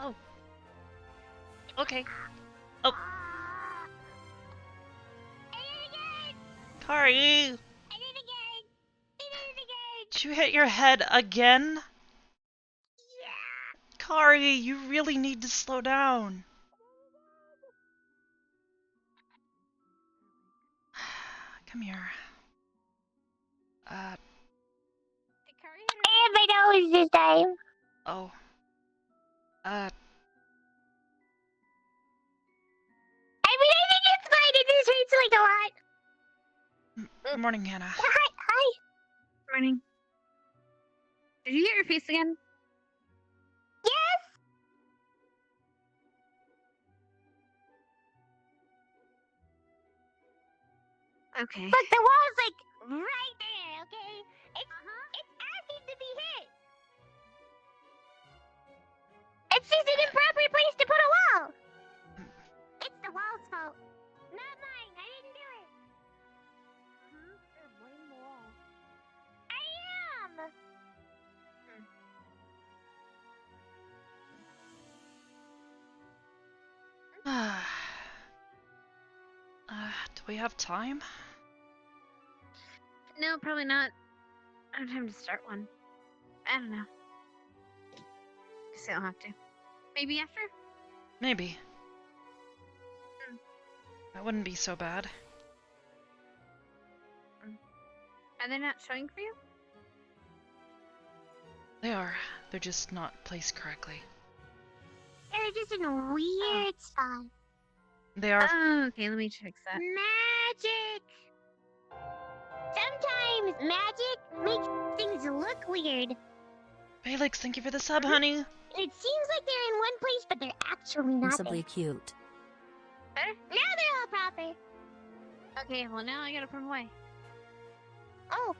Oh. Okay. Oh. I did it again! Kari! I did it again! I did it again! Did you hit your head again? Yeah! Kari, you really need to slow down. Come here. Did Kari hit her? I hit my nose this time. Oh. I mean, I think it's fine. It just hurts like a lot. Morning, Hannah. Hi. Morning. Did you get your face again? Yes. Okay. Look, the wall's like right there. Okay. It's asking to be hit. It's just an improper place to put a wall. It's the wall's fault, not mine. I didn't do it. Blame the wall. I am. Do we have time? No, probably not. I don't have time to start one. I don't know. Guess I don't have to. Maybe after? Maybe. That wouldn't be so bad. Are they not showing for you? They are. They're just not placed correctly. They're just in a weird spot. They are. Oh, okay, let me fix that. Magic! Sometimes magic makes things look weird. Felix, thank you for the sub, honey. It seems like they're in one place, but they're actually not Possibly there. cute. Better? Now they're all proper. Okay, well now I gotta put them away. Oh.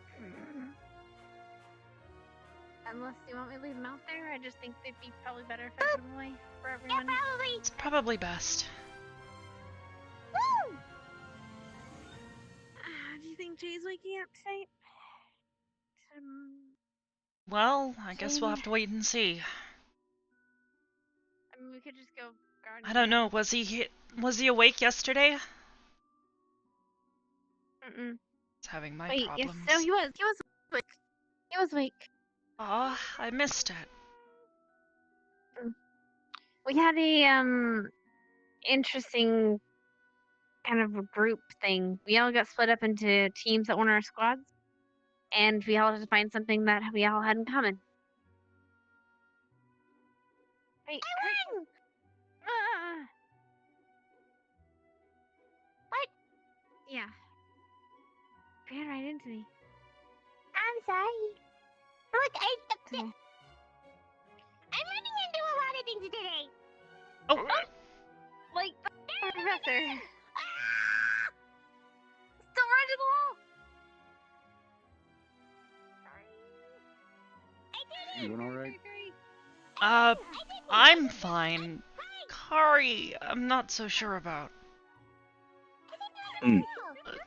Unless you want me to leave them out there, I just think they'd be probably better if I put them away for Yeah, everyone. probably. It's probably best. Woo! Do you think Jay's waking up tonight? Well, I guess we'll have to wait and see. I mean, we could just go guard. I don't know. Was he awake yesterday? Mm-mm. It's having my Wait, problems. yes, no, he was awake. He was awake. Aw, I missed it. We had a interesting kind of a group thing. We all got split up into teams that weren't our squads, and we all had to find something that we all had in common. Wait, I won! What? Yeah. Ran right into me. I'm sorry. Look, Okay. I'm running into a lot of things today. Oh, Like the professor. Ah! Still run to the wall. Sorry. I did it! You doing all right? I did it! I'm fine. Hi! Kari, I'm not so sure about. I think I Mm. did it.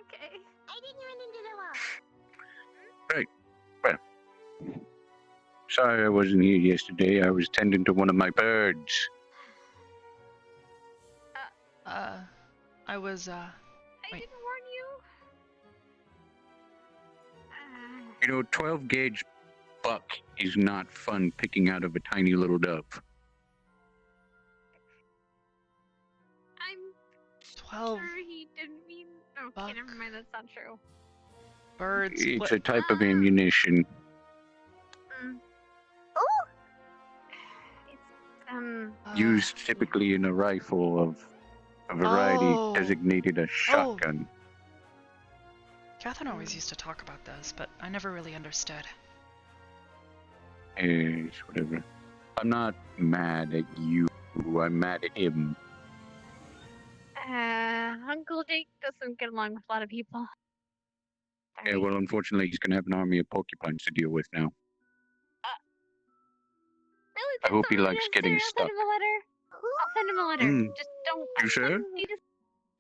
Okay. I didn't run into the wall. Sorry I wasn't here yesterday. I was tending to one of my birds. I was, I Wait. didn't warn you. You know, 12 gauge buck is not fun picking out of a tiny little dove. I'm 12 sure he didn't mean. Okay, buck. never mind. That's not true. birds. It's What? a type of ammunition. Ooh! It's Used typically in a rifle of a variety Oh. designated a shotgun. Catherine always used to talk about those, but I never really understood. Yes, whatever. I'm not mad at you. I'm mad at him. Uncle Jake doesn't get along with a lot of people. Yeah, Sorry. well, unfortunately, he's going to have an army of porcupines to deal with now. Really, I hope he that's all likes it is, getting sir. I'll stuck. send him a letter. I'll send him a letter. Just don't. You sure? He just,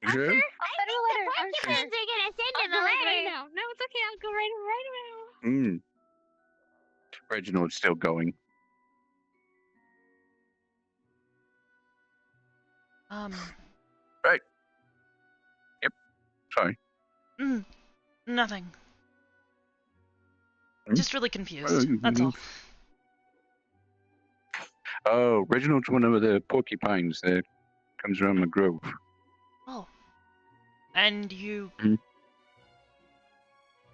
You I'm sure? sure. I'll send him a letter. The I'm sure. porcupines are gonna send I'll him go a right letter. now. No, it's okay. I'll go right now. Reginald's still going. Um, Right. Yep. Sorry. Nothing. Hmm? Just really confused. That's all. Oh, Reginald's one of the porcupines that comes around the grove. Oh. And you Mhm.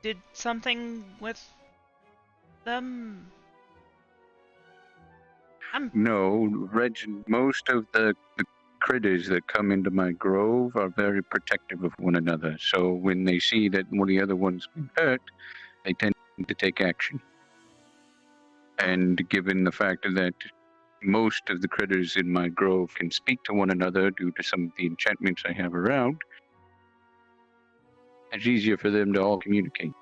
did something with them? No, most of the critters that come into my grove are very protective of one another. So when they see that one of the other ones been hurt, they tend to take action. And given the fact that most of the critters in my grove can speak to one another due to some of the enchantments I have around, it's easier for them to all communicate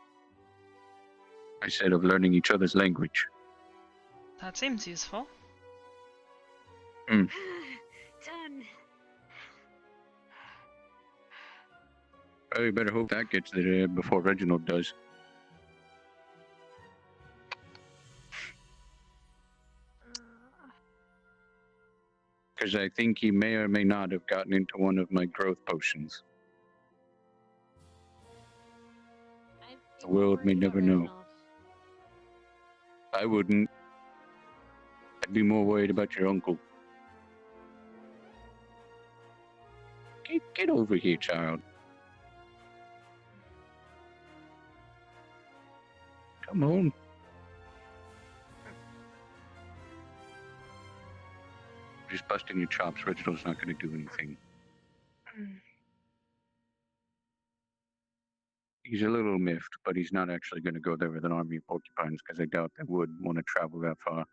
instead of learning each other's language. That seems useful. Done. I better hope that gets there before Reginald does. Because I think he may or may not have gotten into one of my growth potions. The world may never know. I wouldn't. I'd be more worried about your uncle. Get over here, child. Come on. Just busting your chops. Reginald's not going to do anything. He's a little miffed, but he's not actually going to go there with an army of porcupines because I doubt they would want to travel that far.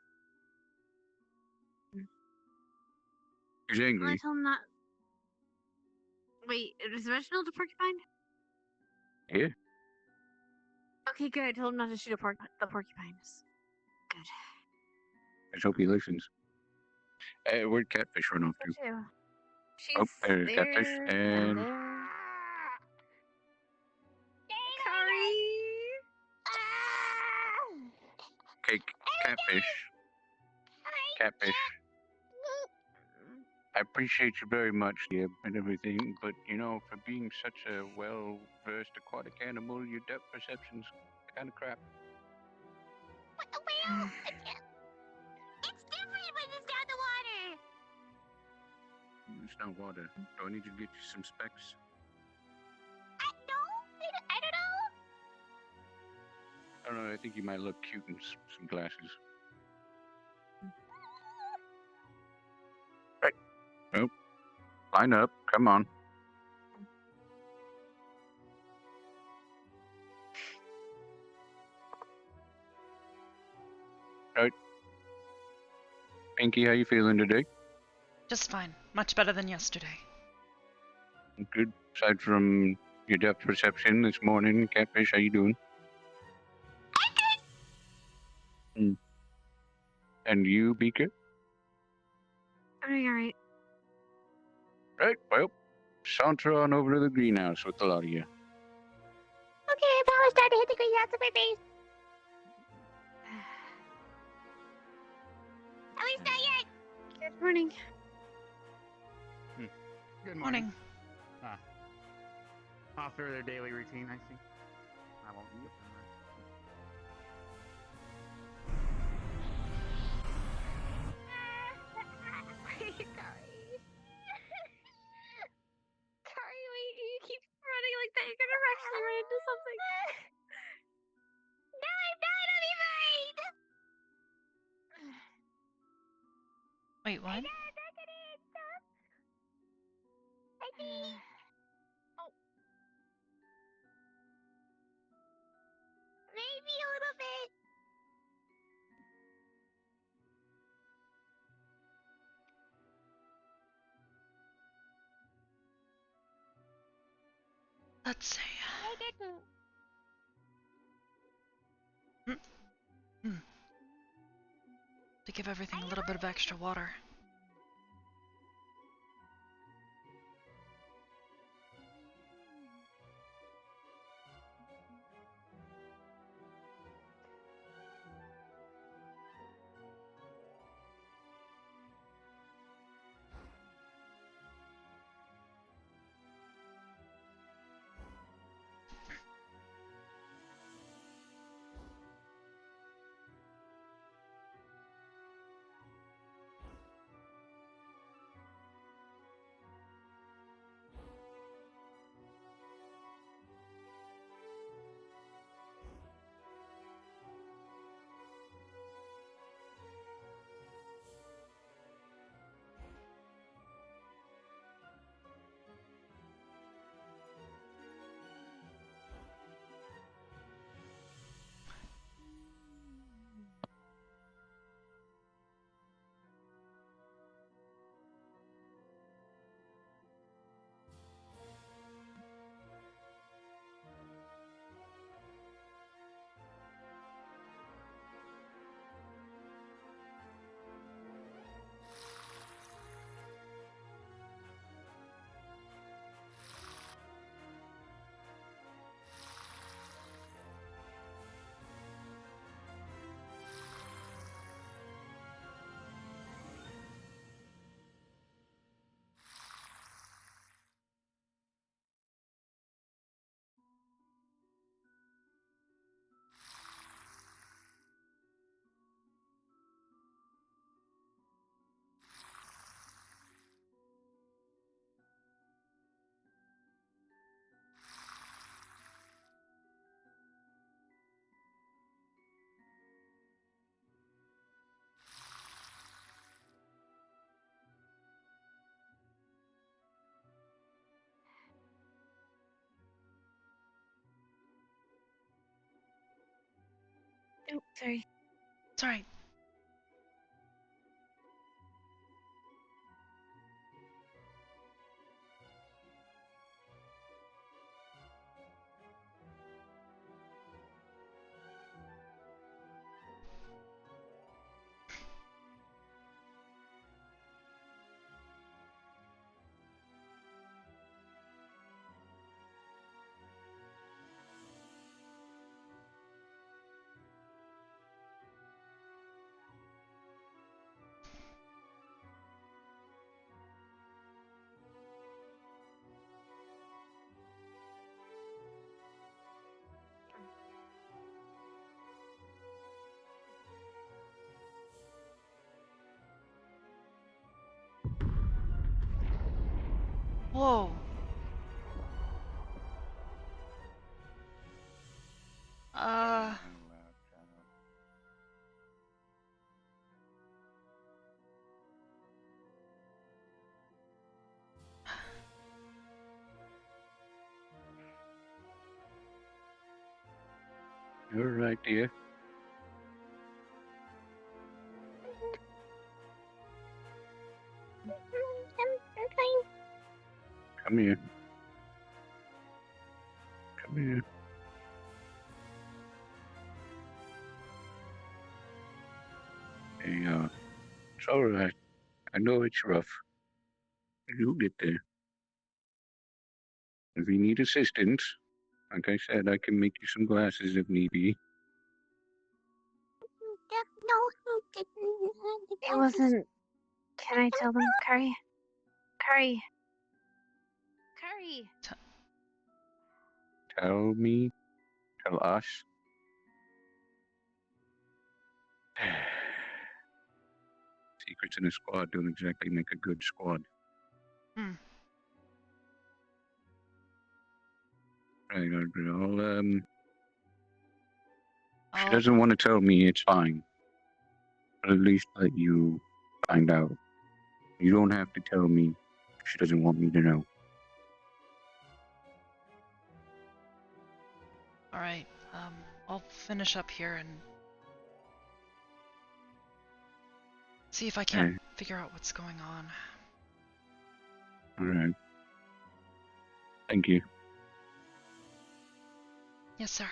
He's Well, I angry. told him not. Wait, is Reginald a porcupine? Yeah. Okay, good. I told him not to shoot the porcupines. Good. I hope he listens. Where'd Catfish run off to? Too. She's Oh, there's there Catfish and there. Sorry. okay, Catfish. Catfish. I appreciate you very much, Gib, and everything, but you know, for being such a well-versed aquatic animal, your depth perception's kind of crap. Well, it's different when it's down the water. It's not water. Do I need you to get you some specs? No, I don't know. I don't know. I think you might look cute in some glasses. Right. Nope. Line up. Come on. Right. Pinky, how you feeling today? Just fine. Much better than yesterday. Good. Aside from your depth perception this morning, Catfish, how you doing? And you, Beaker? I'm doing alright. Right. Well, saunter on over to the greenhouse with a lot of you. Okay, power start to hit the greenhouse of my face. At least not yet. Good morning. Good Morning. Off for their daily routine, I think. I won't be up Sorry, wait, you keep running like that. You're gonna actually run into something. No, I'm not. I'll be fine. Wait, what? I'm not gonna stop. I think. Maybe a little bit. Let's see. I didn't. To give everything a little bit of extra water. Sorry. It's alright. Whoa. You're right, dear. I'm fine. Come here. Come here. Hey, it's alright. I know it's rough. You'll get there. If you need assistance, like I said, I can make you some glasses if need be. No, It wasn't. Can I tell them, Curry? Curry. Curry. Tell me. Tell us. Secrets in a squad don't exactly make a good squad. Hmm. Right, Arbor. If she I'll, doesn't want to tell me, it's fine. But at least let you find out. You don't have to tell me if she doesn't want me to know. alright. I'll finish up here and see if I can't Okay. figure out what's going on. Alright. Thank you. Yes, sir.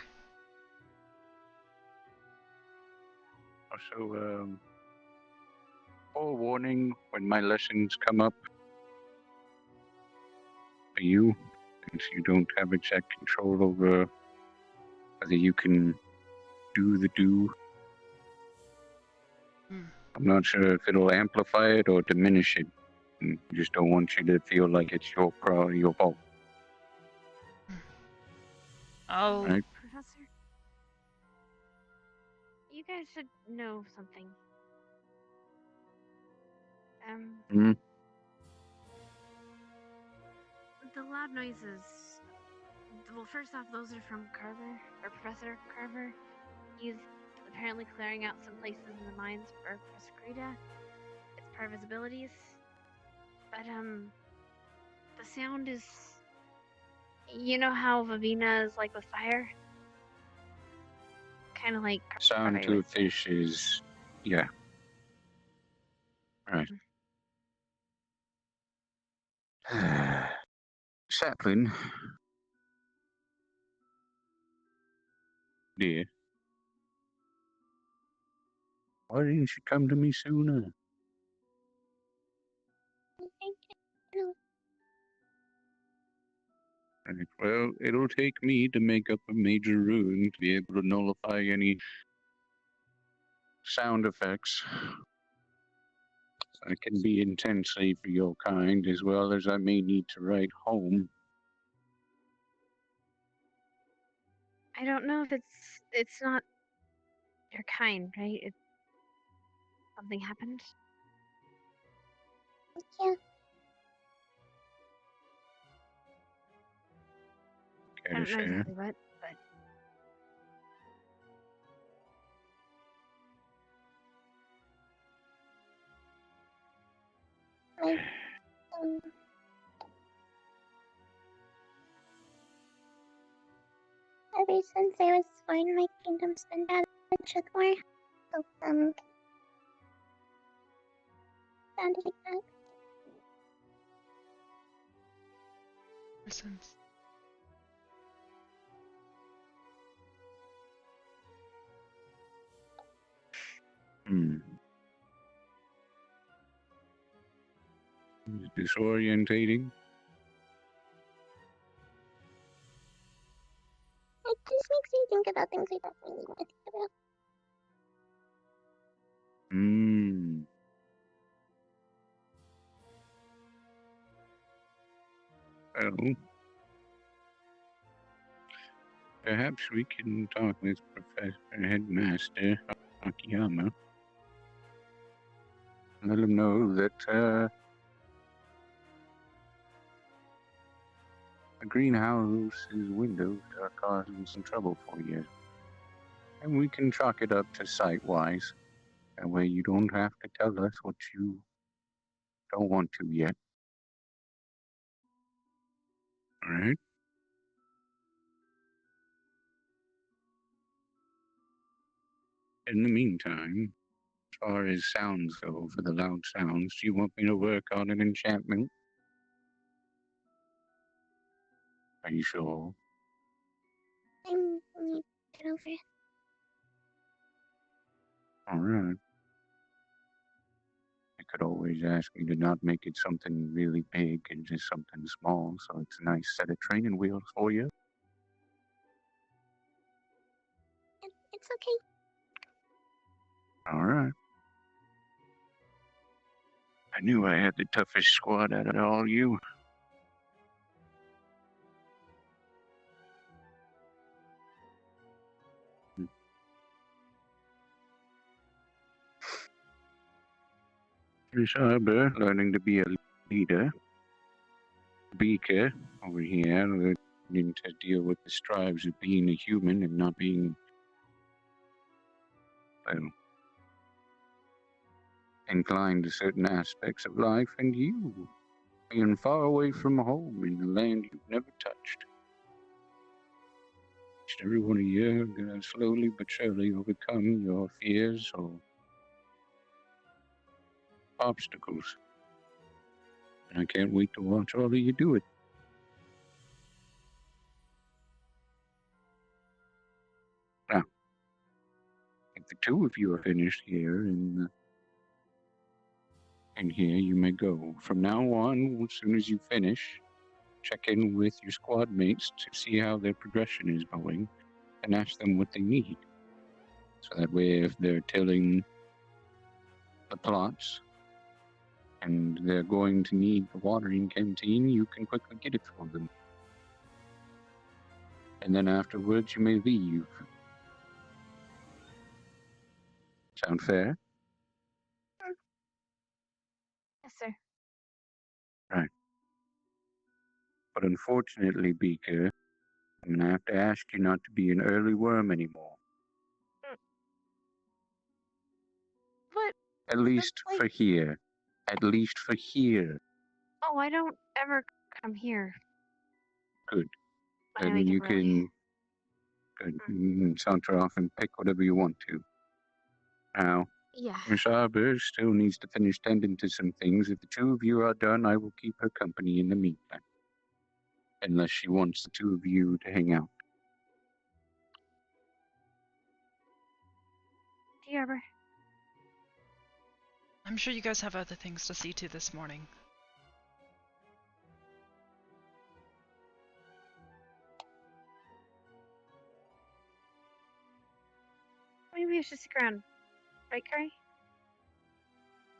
Also, forewarning when my lessons come up for you, since you don't have exact control over whether you can do the do. Hmm. I'm not sure if it'll amplify it or diminish it. I just don't want you to feel like it's your fault. I'll. Right. Professor, you guys should know something. Hmm. The loud noises. Well, first off, those are from Carver, or Professor Carver. He's apparently clearing out some places in the mines for Professor Krita. It's part of his abilities. But, the sound is. You know how Vavina is like with fire? Kind of like Sound Carver to a with. fish is, yeah. Right. Sapling, dear, why didn't you come to me sooner? Right, well, it'll take me to make up a major ruin to be able to nullify any sound effects. I can be intensely for your kind, as well as I may need to write home. I don't know if it's not your kind, right? Something happened. Yeah. I Care to don't know share? exactly what, but Like, ever since I was born, my kingdom's been battered check more. So, sounded like that. Since Hmm. It's disorientating. It just makes me think about things I don't really want to think about. Hmm. Well, perhaps we can talk with Professor Headmaster Akiyama. Let him know that the greenhouse's windows are causing some trouble for you. And we can chalk it up to site-wise. That way you don't have to tell us what you don't want to yet. Alright? In the meantime, as far as sounds go, for the loud sounds, do you want me to work on an enchantment? Are you sure? I'm gonna get over it. Alright. I could always ask you to not make it something really big and just something small, so it's a nice set of training wheels for you. It's okay. Alright. I knew I had the toughest squad out of all you. Miss Arbor, learning to be a leader. Beaker, over here, learning to deal with the strives of being a human and not being, well, inclined to certain aspects of life, and you, being far away from home in the land you've never touched. Just every one of you are gonna slowly but surely overcome your fears or obstacles. And I can't wait to watch all of you do it. Now, if the two of you are finished here in here, you may go. From now on, as soon as you finish, check in with your squad mates to see how their progression is going and ask them what they need. So that way, if they're telling the plots and they're going to need the watering canteen, you can quickly get it for them. And then afterwards, you may leave. Sound fair? Yes, sir. Right. But unfortunately, Beaker, I'm going to have to ask you not to be an early worm anymore. But, At least wait. for here. At least for here. Oh, I don't ever come here. Good. When I Then wake you up early. can saunter off and pick whatever you want to. Now, Yeah. Miss Arbor still needs to finish tending to some things. If the two of you are done, I will keep her company in the meantime. Unless she wants the two of you to hang out. Dear Arbor. I'm sure you guys have other things to see to this morning. Maybe we should stick around. Right, Curry?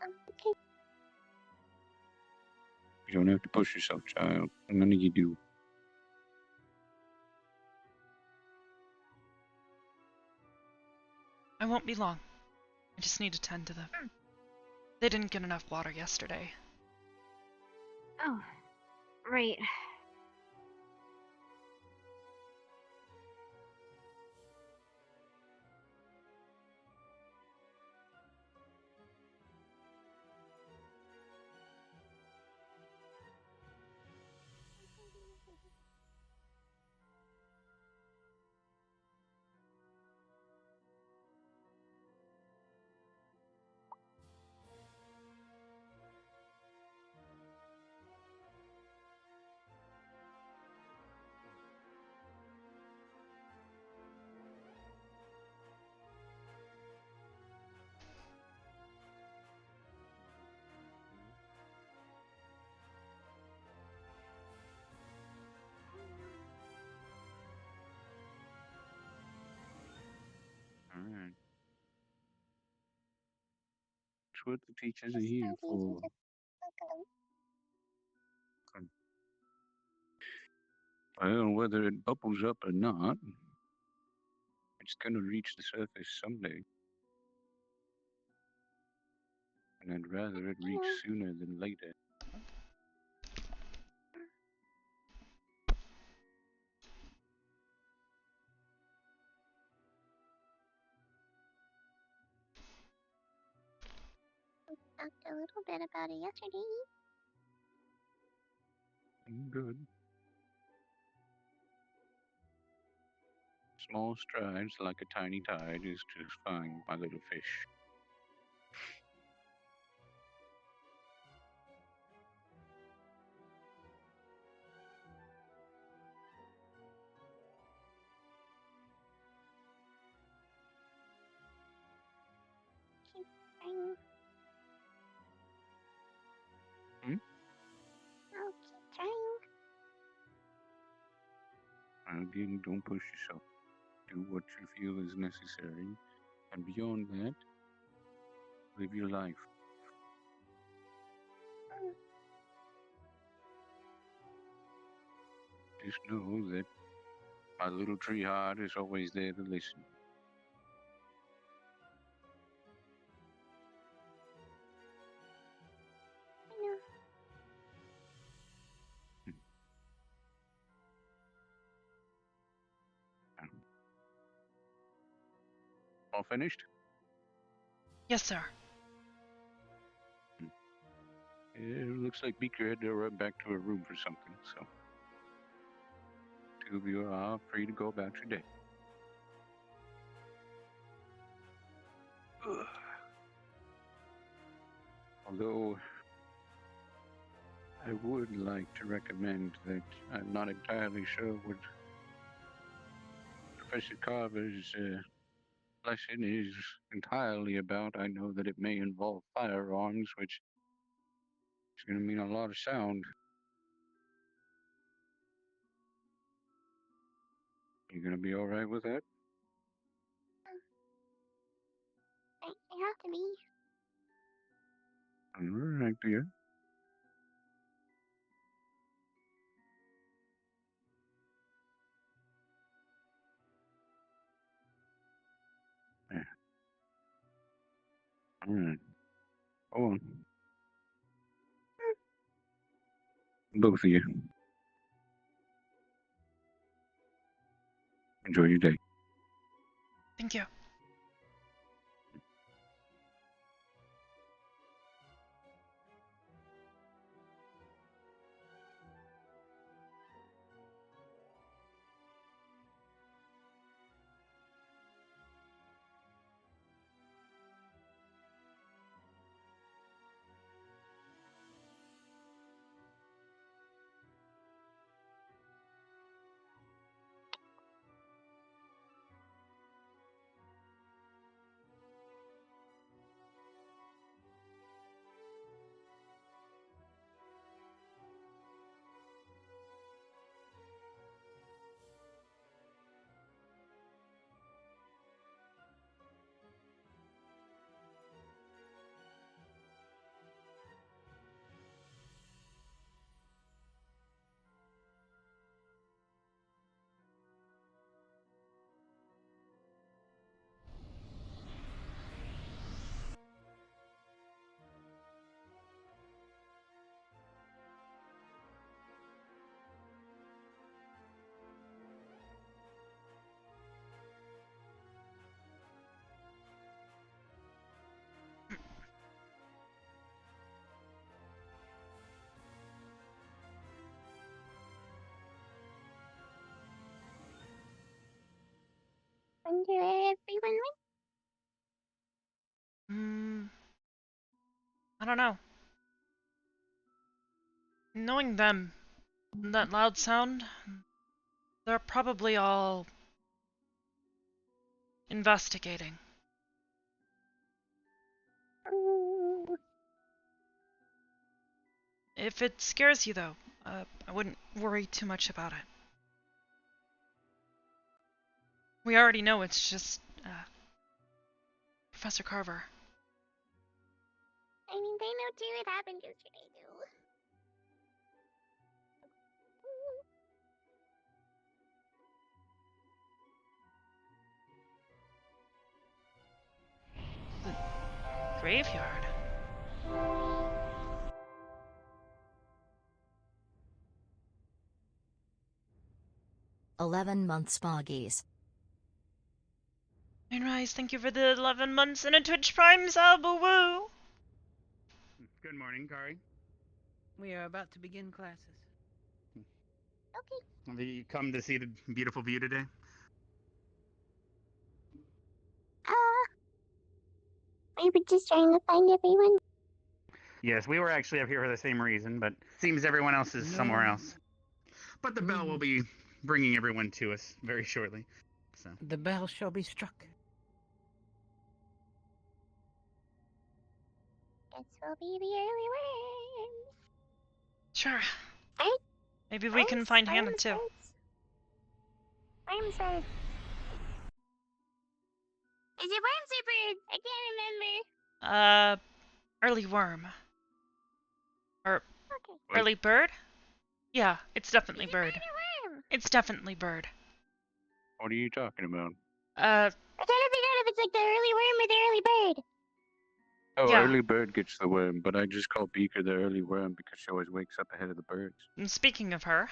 Okay. You don't have to push yourself, child. None of you do. I won't be long. I just need to tend to them. They didn't get enough water yesterday. Oh, right. Alright. That's what the teachers are It's here not easy for. to fuck 'em. Well, whether it bubbles up or not, it's gonna reach the surface someday. And I'd rather it reach Yeah. sooner than later. We talked a little bit about it yesterday. Good. Small strides like a tiny tide is just fine, my little fish. Keep trying. Hmm? I'll keep trying. Again, don't push yourself. Do what you feel is necessary. And beyond that, live your life. Just know that my little tree heart is always there to listen. I know. All finished? Yes, sir. It looks like Beaker had to run back to her room for something, so two of you are free to go about your day. Ugh. Although I would like to recommend that I'm not entirely sure what Professor Carver's lesson is entirely about. I know that it may involve firearms, which is going to mean a lot of sound. You going to be all right with that? I have to be. All right, dear. Yeah. All right. Go on. Both of you. Enjoy your day. Thank you. Wonder everyone went. I don't know. Knowing them, that loud sound, they're probably all investigating. Ooh. If it scares you, though, I wouldn't worry too much about it. We already know it's just Professor Carver. I mean, they know too. It happened yesterday too. Graveyard. 11-month spoggies. Moonrise, thank you for the 11 months and a Twitch Prime sub. Woo! Good morning, Kari. We are about to begin classes. Okay. Have you come to see the beautiful view today? We were just trying to find everyone. Yes, we were actually up here for the same reason, but seems everyone else is somewhere No. else. But the bell will be bringing everyone to us very shortly. So The bell shall be struck. Guess we'll be the early worms. Sure. Right? Maybe we can find Hannah Worms too. first. Worms first. Is it worms or bird? I can't remember. Early worm. Or Okay. What? early bird? Yeah, it's definitely Is it bird. or worm? It's definitely bird. What are you talking about? I'm trying to figure out if it's like the early worm or the early bird. Oh, Yeah. early bird gets the worm, but I just call Beaker the early worm because she always wakes up ahead of the birds. and speaking of her,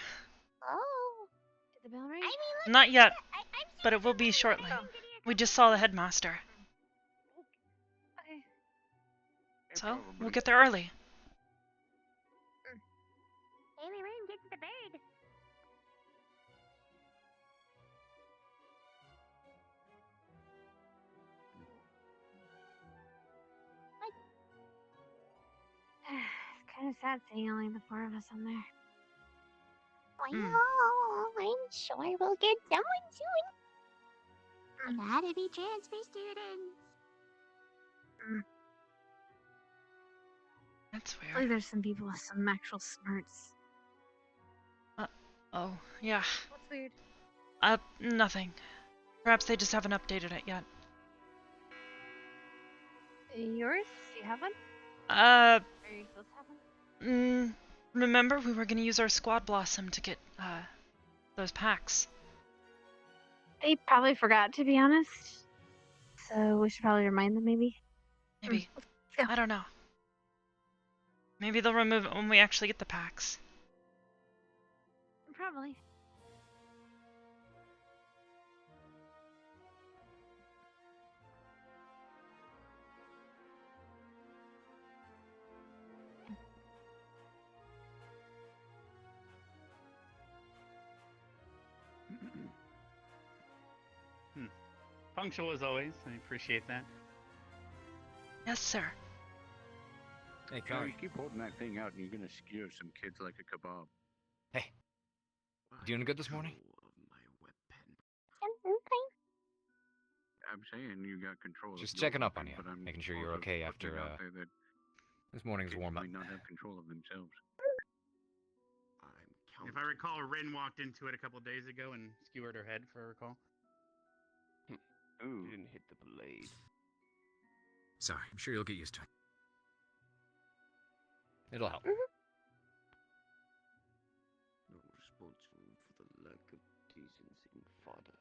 Oh. Did the bell ring? I mean, look, not yet, I'm but it will be serious, I'm shortly. wondering if it We is just something saw the new. headmaster, Okay. so we'll get there early. Early worm gets the bird. It's kind of sad seeing only the 4 of us on there. Well, I'm sure we'll get someone soon. I gotta be transfer students. That's Hopefully weird. there's some people with some actual smarts. Oh, yeah. What's weird? Nothing. Perhaps they just haven't updated it yet. Yours? You have one? Uh, Are you supposed to have one? remember we were gonna use our squad blossom to get, those packs. They probably forgot, to be honest. So we should probably remind them, maybe. Maybe. go. I don't know. Maybe they'll remove it when we actually get the packs. Probably. Punctual as always. I appreciate that. Yes, sir. Hey, You know, you Kari, keep holding that thing out and you're gonna skewer some kids like a kebab. you doing good this morning? Something fine. I'm saying you got control. Just of your checking up on weapon, you, but I'm making sure you're also okay putting after it out there that this morning's kids warm up. might not have control of themselves. If I recall, Rin walked into it a couple days ago and skewered her head, if I recall. Ooh. Didn't hit the blade. Sorry, I'm sure you'll get used to it. It'll help. Not responsible for the lack of decency and fodder.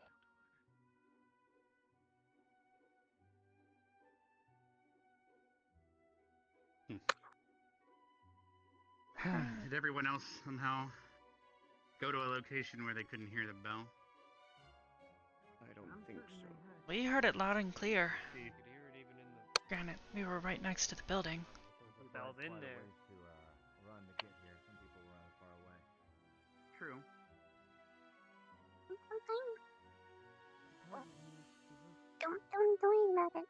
Did everyone else somehow go to a location where they couldn't hear the bell? I don't think so. We heard it loud and clear. You could hear it even in the Granted, we were right next to the building. Bell's in there. True. Something. Don't worry about it.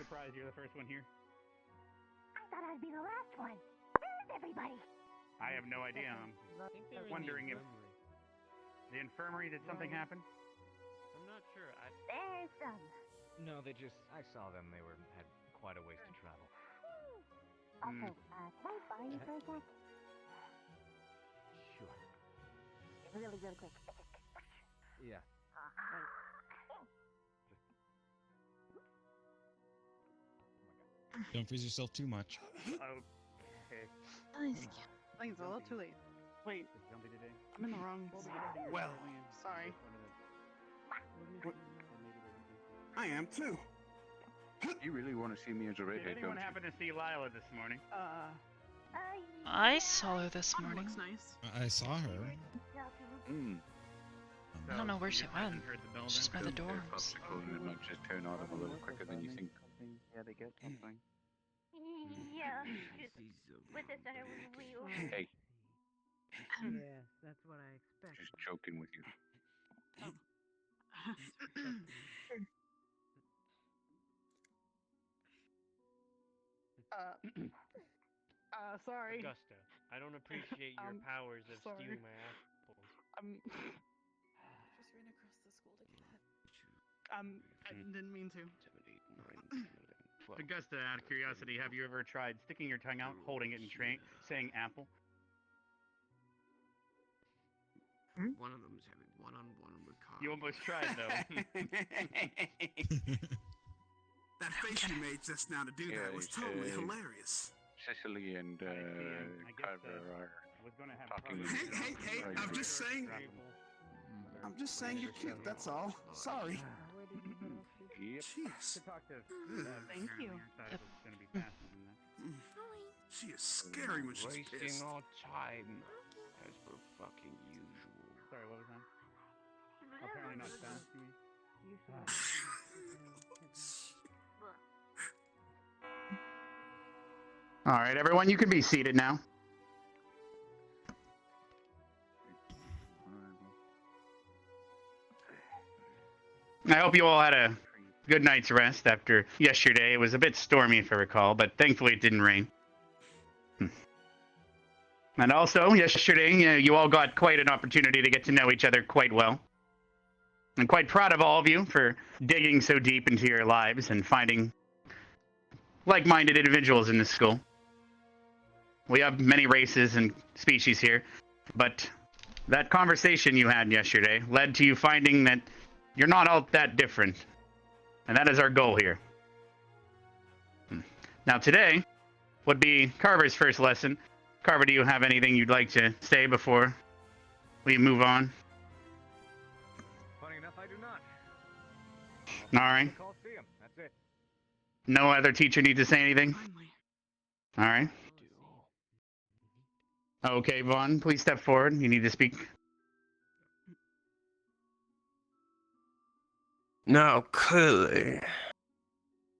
Surprised you're the first one here. I thought I'd be the last one. Where's everybody? I have no idea. I'm I think they're in wondering the if infirmary. the infirmary did something happen. I'm not sure. There's some. No, I saw them. They had quite a ways to travel. Also, can I borrow you for a sec? Sure. Really, really quick. Yeah. Don't freeze yourself too much. Okay. Oh, he's cute. I think it's a little too late. Wait, I'm in the wrong. Well, Sorry. I am too. You really want to see me as a Did redhead, anyone don't you? happen to see Lila this morning? I saw her this morning. Looks nice. I saw her. Mm. I don't know where she you haven't went. heard the building? She's by the They're dorms. popsicle and it might just turn on them a little quicker than you think. Yeah, they get something. Yeah. With this, Hey, Yes, that's what I expect. just joking with you. Sorry. Augusta, I don't appreciate your powers of sorry. stealing my apples. Just ran across the school to get that. I didn't mean to. 7, 8, 9, 10, 11, 12. Augusta, out of curiosity, have you ever tried sticking your tongue out, holding it, and saying apple? One of them's having one-on-one with Carl. You almost tried, though. That face you made just now to do Yeah, that was it's, totally hilarious. Cicely and I guess, Carver are I was gonna have talking. Hey, I'm just saying. I'm just saying you're cute, that's all. Sorry. Yep. Jeez. To talk to Thank you. Thought it was gonna be faster than that. She is scary when she's Wasting pissed. our time, as per fucking usual. Sorry, what was that? Apparently not fast, you mean? All right, everyone, you can be seated now. I hope you all had a good night's rest after yesterday. It was a bit stormy, if I recall, but thankfully it didn't rain. And also, yesterday, you all got quite an opportunity to get to know each other quite well. I'm quite proud of all of you for digging so deep into your lives and finding like-minded individuals in this school. We have many races and species here, but that conversation you had yesterday led to you finding that you're not all that different. And that is our goal here. Now today would be Carver's first lesson. Carver, do you have anything you'd like to say before we move on? Funny enough, I do not. All right. Coliseum, that's it. No other teacher needs to say anything? Finally. All right. Okay, Vaughn, please step forward. You need to speak. Now, clearly,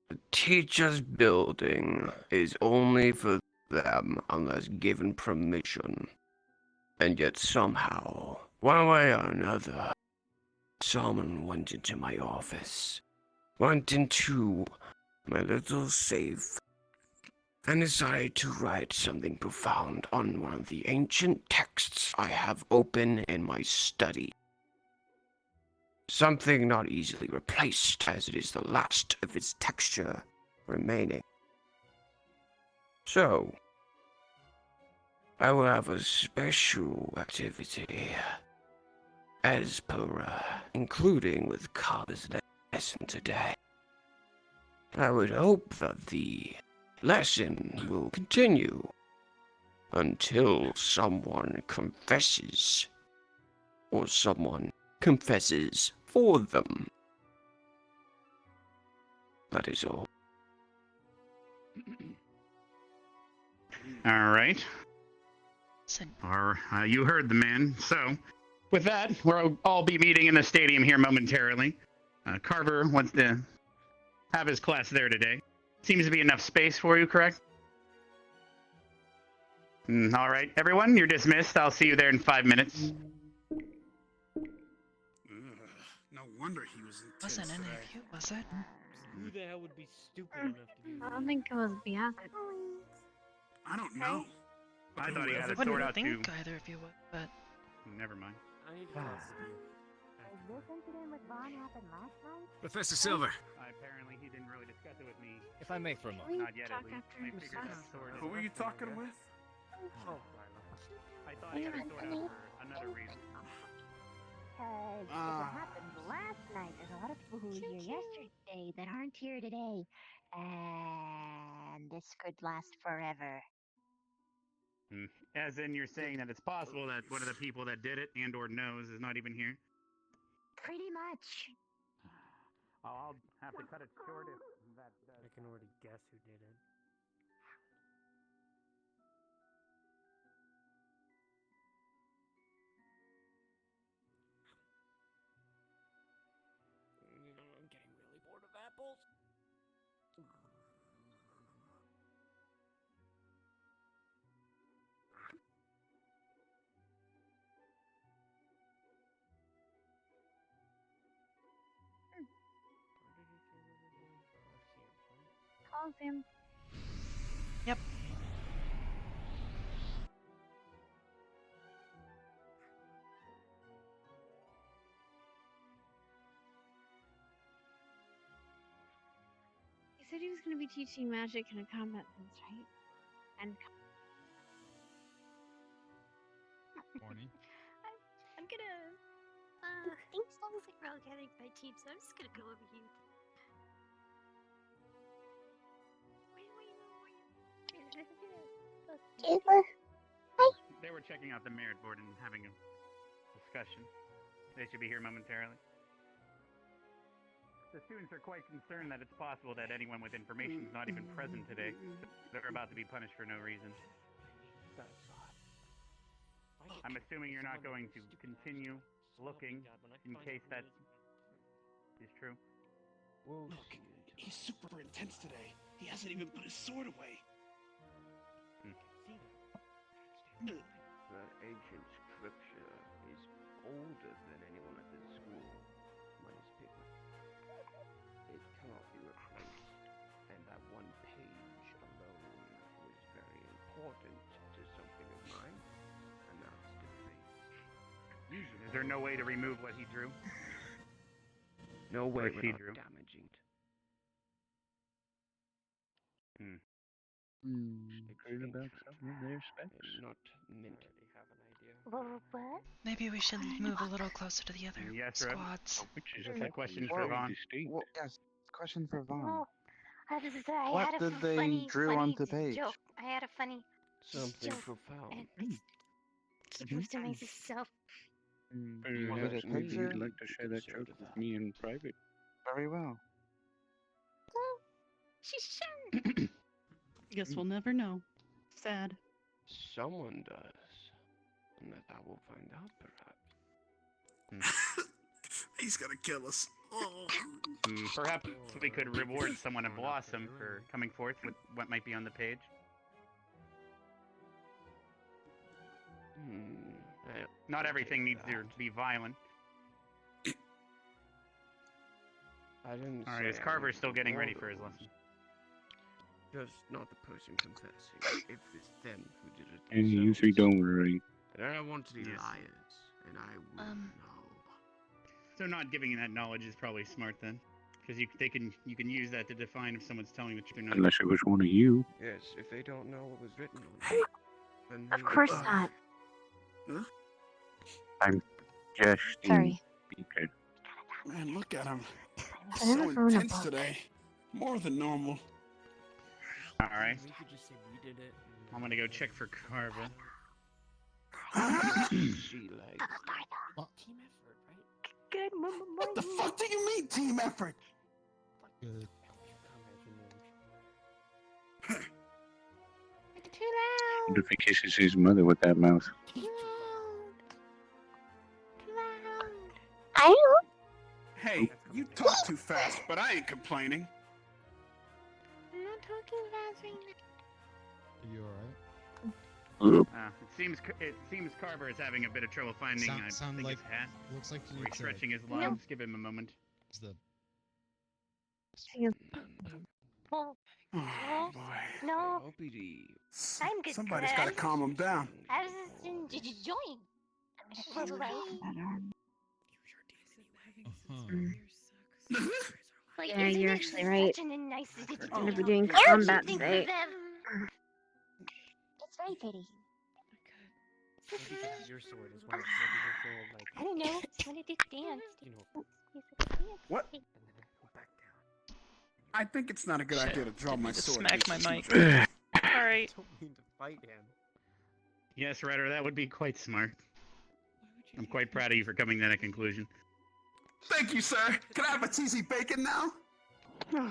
the teacher's building is only for them unless given permission. And yet somehow, one way or another, someone went into my office, went into my little safe, and decided to write something profound on one of the ancient texts I have open in my study. Something not easily replaced, as it is the last of its texture remaining. So, I will have a special activity, as per, including with Carver's lesson today. I would hope that the lesson will continue until someone confesses, or someone confesses for them. That is all. All right. You heard the man. So, with that, we'll all be meeting in the stadium here momentarily. Carver wants to have his class there today. Seems to be enough space for you, correct? All right, everyone, you're dismissed. I'll see you there in 5 minutes. No wonder he was intense Wasn't any today. of you, was it? Who the hell would be stupid enough to do I don't think it was Beyonce. I don't know. I thought he had I a sword wouldn't out too. think either of you would, but Never mind. I need to go This incident with Vaughn happened last night? Professor Silver. Apparently, he didn't really discuss it with me. If I may for a moment. Not yet, talk at least. after I your figured that class. sword is Who were you worth talking more. with? I thought he had a sword out for another reason. because it happened last night. There's a lot of people who were here yesterday that aren't here today. And this could last forever. As in, you're saying that it's possible that one of the people that did it and or knows is not even here? Pretty much. I'll have to cut it short if that does. I can already guess who did it. You know, I'm getting really bored of apples. Call Sam. Yep. He said he was going to be teaching magic and a combat sense, right? And Morning. I'm gonna. Things sounds like we're all gathering by team, so I'm just gonna go over here. They were checking out the merit board and having a discussion. They should be here momentarily. The students are quite concerned that it's possible that anyone with information is not even present today. They're about to be punished for no reason. I'm assuming you're not going to continue looking in case that is true. Look, he's super intense today. He hasn't even put his sword away. The ancient scripture is older than anyone at this school, minus Piglet. It cannot be replaced, and that one page alone was very important to something of mine, and now it's defaced. Is there no way to remove what he drew? No way Or she without drew? damaging it. Heard about something in their specs? And not meant. What? Maybe we should move a little closer to the other Yes, Reb. squads. Which is Is that a question for very Vaughn? distinct. Well, yes, question for Vaughn. Well, I What had a did they funny, drew funny onto page? joke. I had a funny Something joke, profound. and it's keep it to myself. Was Perhaps it a maybe picture? you'd like to share that joke with me in private. Very well. She's sure. Guess we'll never know. Sad. Someone does. And that I will find out, perhaps. He's gonna kill us. Oh. Perhaps we could reward someone in Blossom for coming forth with what might be on the page. Not everything needs to be violent. I didn't Alright, say is I Carver would still getting ready reward for his those. lesson? Just not the person confessing. If it's them who did it And you themselves. three don't worry. And I want to be Yes. liars, and I will know. So not giving that knowledge is probably smart then, because you can use that to define if someone's telling the truth or not. Unless it was one of you. Yes, if they don't know what was written on it, then of they course will- not. I'm just Sorry. speaker. Man, look at him. I So never ruin a intense book. today. More than normal. Alright, We could just say we did it. and I'm gonna go check for Carver. See, like, Team effort, right? Good morning. What the fuck do you mean, team effort? Good. Too loud. What if he kisses his mother with that mouth? Too loud. Too loud. I don't. Hey, you talk too fast, but I ain't complaining. I'm not talking fast right now. Are you alright? It seems Carver is having a bit of trouble finding Sound his like hat. looks like you Or need he's to stretching his lungs. Give him a moment. use the Well, Oh boy. no, LPD. I'm good. Somebody's gotta calm him down. I was just enjoying. I'm gonna Like, Yeah, isn't you're it actually right. such a nice I'm gonna be doing Aren't combat you today. them? It's very pretty. Your sword is when it's maybe like. I don't know. When it did dance. You know. What? I think it's not a good Shit. idea to draw Didn't my mean to sword. smack against my you. mic. Alright. Don't mean to fight him. Yes, Ryder, that would be quite smart. I'm quite proud of you for coming to that conclusion. Thank you, sir. Can I have a cheesy bacon now? Would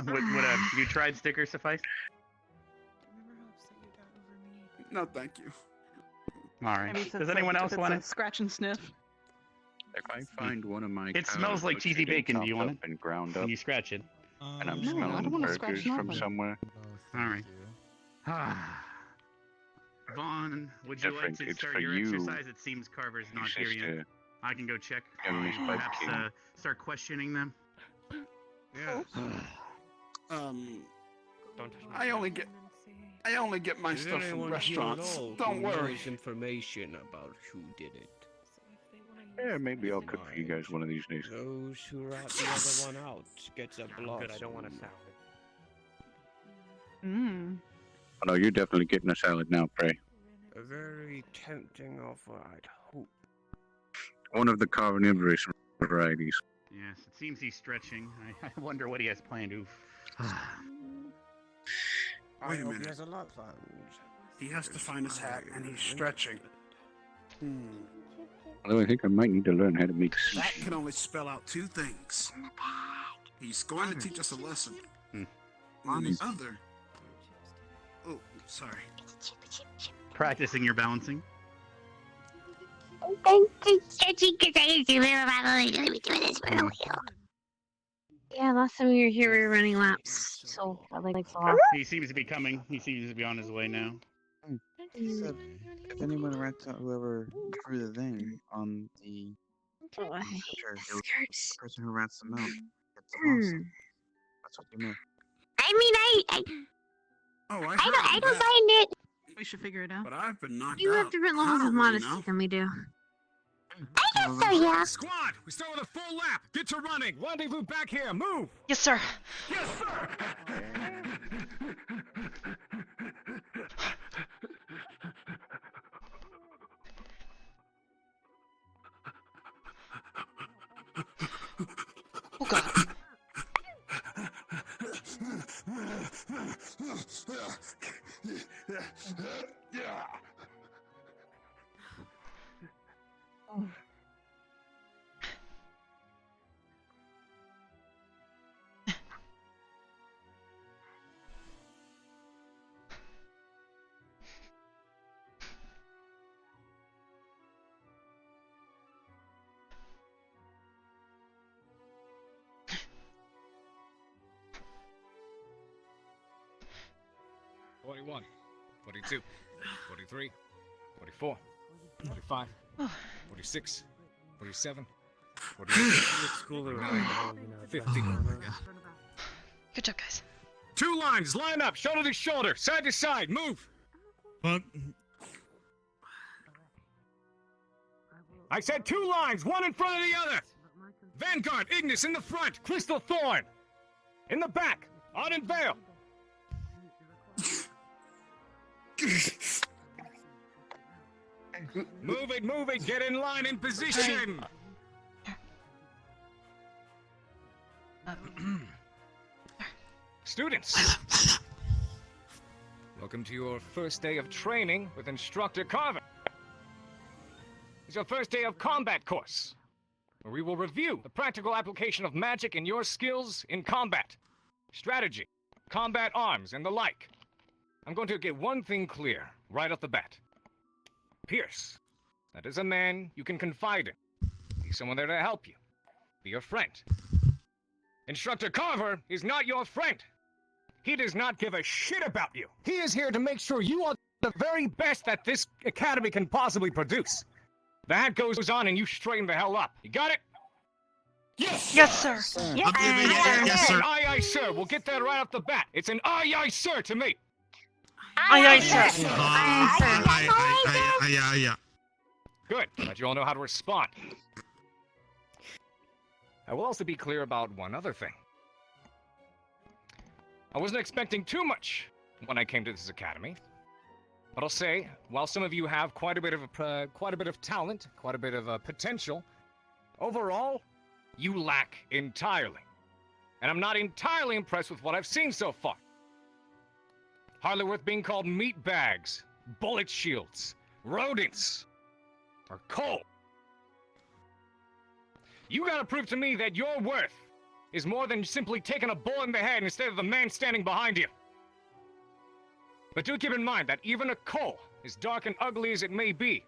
a you tried sticker suffice? No, thank you. All right. I mean, Does anyone else want it? it? Scratch and sniff. If I find one of my It cows smells like cheesy butchered and bacon. Do you chopped want up it? and ground When up, you scratch it. and I'm No, I smelling don't wanna scratch burgers from nothing. somewhere, All right. Vaughn, would you like Different, to it's start for your you, exercise? It seems Carver's not here yet. sister. I can go check. Young Miss Perhaps Bumpkin. start questioning them. Yeah. Don't touch I only get my Does stuff from anyone restaurants. here know Don't who worry. knows information about who did it? Yeah, maybe I'll cook for you guys one of these days. Those who rat the other one out gets a blossom. Good, I don't want a salad. Mmm. Oh no, you're definitely getting a salad now, Prey. A very tempting offer, I'd hope. One of the carnivorous varieties. Yes, it seems he's stretching. I wonder what he has planned. Oof. Wait a He minute. has a lot planned. He has to find his hat, and he's stretching. Although I think I might need to learn how to make That sushi. can only spell out two things. He's going to teach us a lesson. And the other... Oh, sorry. Practicing your balancing. Thank you, stretching, because I assume everybody's going to be doing this for a while. Yeah, last time we were here, we were running laps, so that makes a lot. He seems to be coming. He seems to be on his way now. Said, if anyone rents out whoever drew the thing on the Oh, I picture, hate it was skirts. the person who rents them out. Gets the blossom. That's what you meant. I mean, Oh, I heard don't that, mind it. We should figure it out. but I've been knocked You out. have different I levels don't of really modesty know. than we do. I guess so, yeah. Squad, we start with a full lap. Get to running. Rendezvous back here. Move. Yes, sir. Yes, sir! Oh god. Yeah. – 41, 42, 43, 44, 45, 46, 47, 48, 50. Good job, guys. 2 lines, line up, shoulder to shoulder, side to side, move. But I said 2 lines, one in front of the other. Vanguard, Ignis in the front, Crystal Thorn in the back, Ardent Veil. Move it, get in line, in position. Students, welcome to your first day of training with Instructor Carver. It's your first day of combat course, where we will review the practical application of magic and your skills in combat, strategy, combat arms, and the like. I'm going to get one thing clear right off the bat. Pierce, that is a man you can confide in. He's someone there to help you. Be your friend. Instructor Carver is not your friend. He does not give a shit about you. He is here to make sure you are the very best that this academy can possibly produce. The hat goes on and you straighten the hell up. You got it? Yes! Yes, sir. Yes, sir. Aye, sir. We'll get that right off the bat. It's an aye, sir to me. Aye, sir. yeah. Good. Glad you all know how to respond. I will also be clear about one other thing. I wasn't expecting too much when I came to this academy. But I'll say, while some of you have quite a bit of talent, quite a bit of potential, overall, you lack entirely. And I'm not entirely impressed with what I've seen so far. Hardly worth being called meat bags, bullet shields, rodents, or coal. You gotta prove to me that your worth is more than simply taking a bullet in the head instead of the man standing behind you. But do keep in mind that even a coal, as dark and ugly as it may be,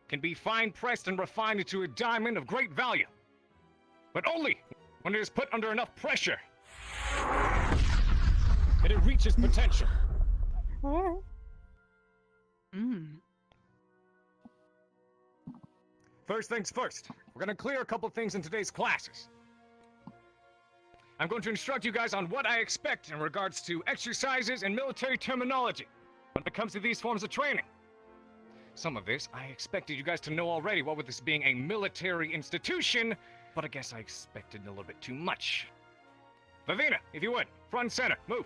can be fine-pressed and refined into a diamond of great value. But only when it is put under enough pressure that it reaches potential. First things first, we're going to clear a couple things in today's classes. I'm going to instruct you guys on what I expect in regards to exercises and military terminology when it comes to these forms of training. Some of this I expected you guys to know already, what with this being a military institution, but I guess I expected a little bit too much. Vivina, if you would, front and center, move.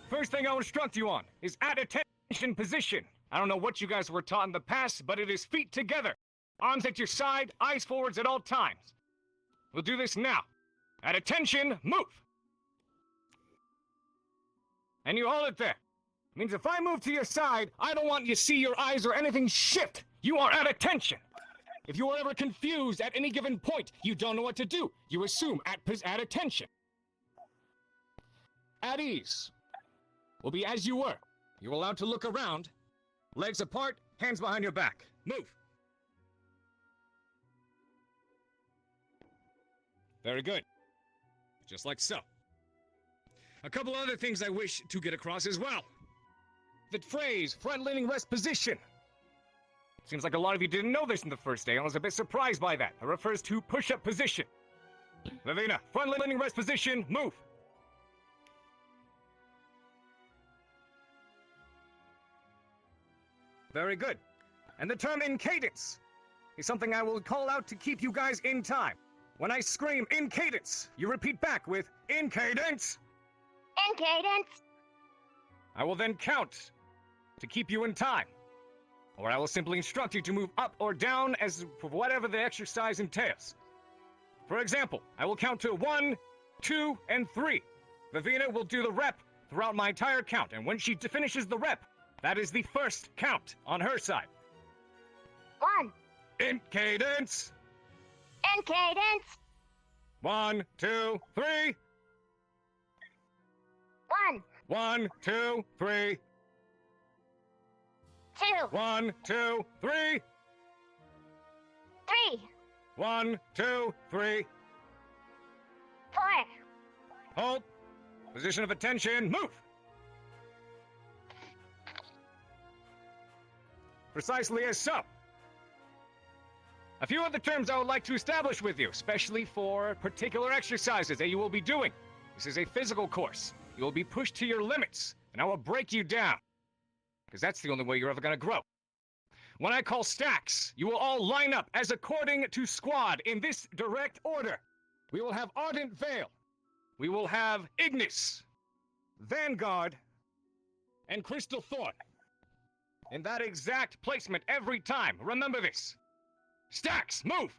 First thing I'll instruct you on is at attention position. I don't know what you guys were taught in the past, but it is feet together. Arms at your side, eyes forwards at all times. We'll do this now. At attention, move. And you hold it there. Means if I move to your side, I don't want you to see your eyes or anything shift. You are at attention. If you are ever confused at any given point, you don't know what to do. You assume at attention. At ease will be as you were. You're allowed to look around. Legs apart, hands behind your back. Move. Very good. Just like so. A couple other things I wish to get across as well. The phrase, front-leaning rest position. Seems like a lot of you didn't know this in the first day. I was a bit surprised by that. It refers to push-up position. Lavina, front-leaning rest position, move. Very good. And the term in cadence is something I will call out to keep you guys in time. When I scream in cadence, you repeat back with in cadence. In cadence. I will then count to keep you in time. Or I will simply instruct you to move up or down as for whatever the exercise entails. For example, I will count to 1, 2, and 3. Vivina will do the rep throughout my entire count, and when she finishes the rep, that is the first count on her side. 1. In cadence. In cadence. 1, 2, 3. 1. 1, 2, 3. 2. 1, 2, 3. 3. 1, 2, 3. 4. Hold. Position of attention. Move. Precisely as so. A few other terms I would like to establish with you, especially for particular exercises that you will be doing. This is a physical course. You will be pushed to your limits, and I will break you down. Because that's the only way you're ever going to grow. When I call stacks, you will all line up as according to squad in this direct order. We will have Ardent Veil. We will have Ignis, Vanguard, and Crystal Thorn. In that exact placement every time. Remember this. Stacks, move!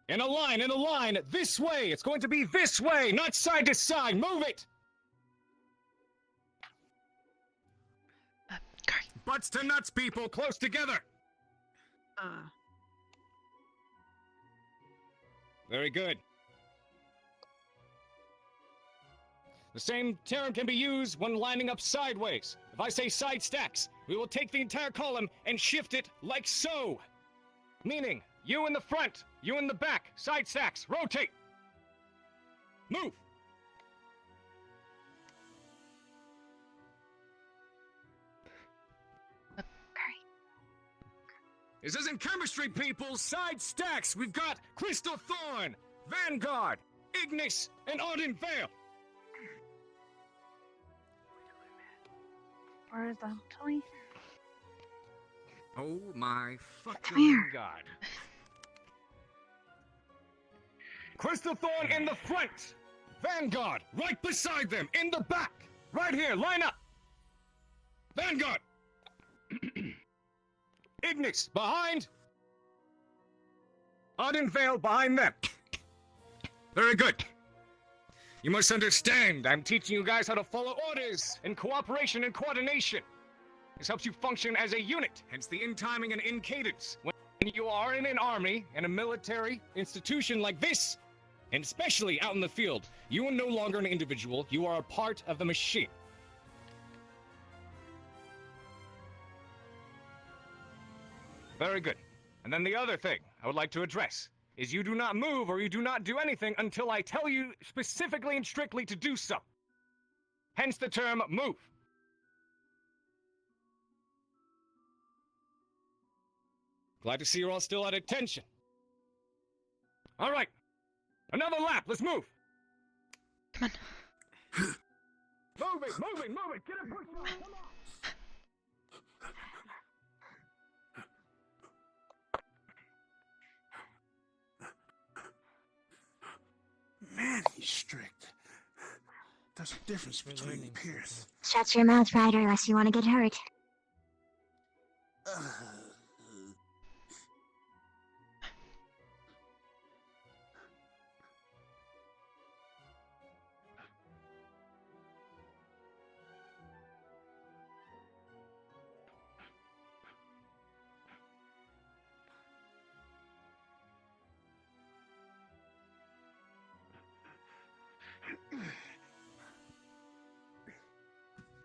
In a line, this way! It's going to be this way, not side to side! Move it! Butts to nuts, people! Close together! Very good. The same term can be used when lining up sideways. If I say side stacks, we will take the entire column and shift it like so. Meaning, you in the front, you in the back, side stacks, rotate. Move. This isn't chemistry, people. Side stacks. We've got Crystal Thorn, Vanguard, Ignis, and Ardent Veil. Horizontally. Oh my fucking god. Crystal Thorn in the front! Vanguard, right beside them, in the back! Right here, line up! Vanguard! Ignis, behind! Ardenvale, behind them! Very good. You must understand, I'm teaching you guys how to follow orders, in cooperation and coordination. This helps you function as a unit, hence the in-timing and in-cadence. When you are in an army, and a military institution like this, and especially out in the field, you are no longer an individual, you are a part of the machine. Very good. And then the other thing I would like to address is you do not move or you do not do anything until I tell you specifically and strictly to do so. Hence the term move. Glad to see you're all still at attention. All right. Another lap. Let's move. Come on. Move it. Get a push on. Come on. Man, he's strict. There's a difference between the peers. Shut your mouth, Ryder, unless you want to get hurt.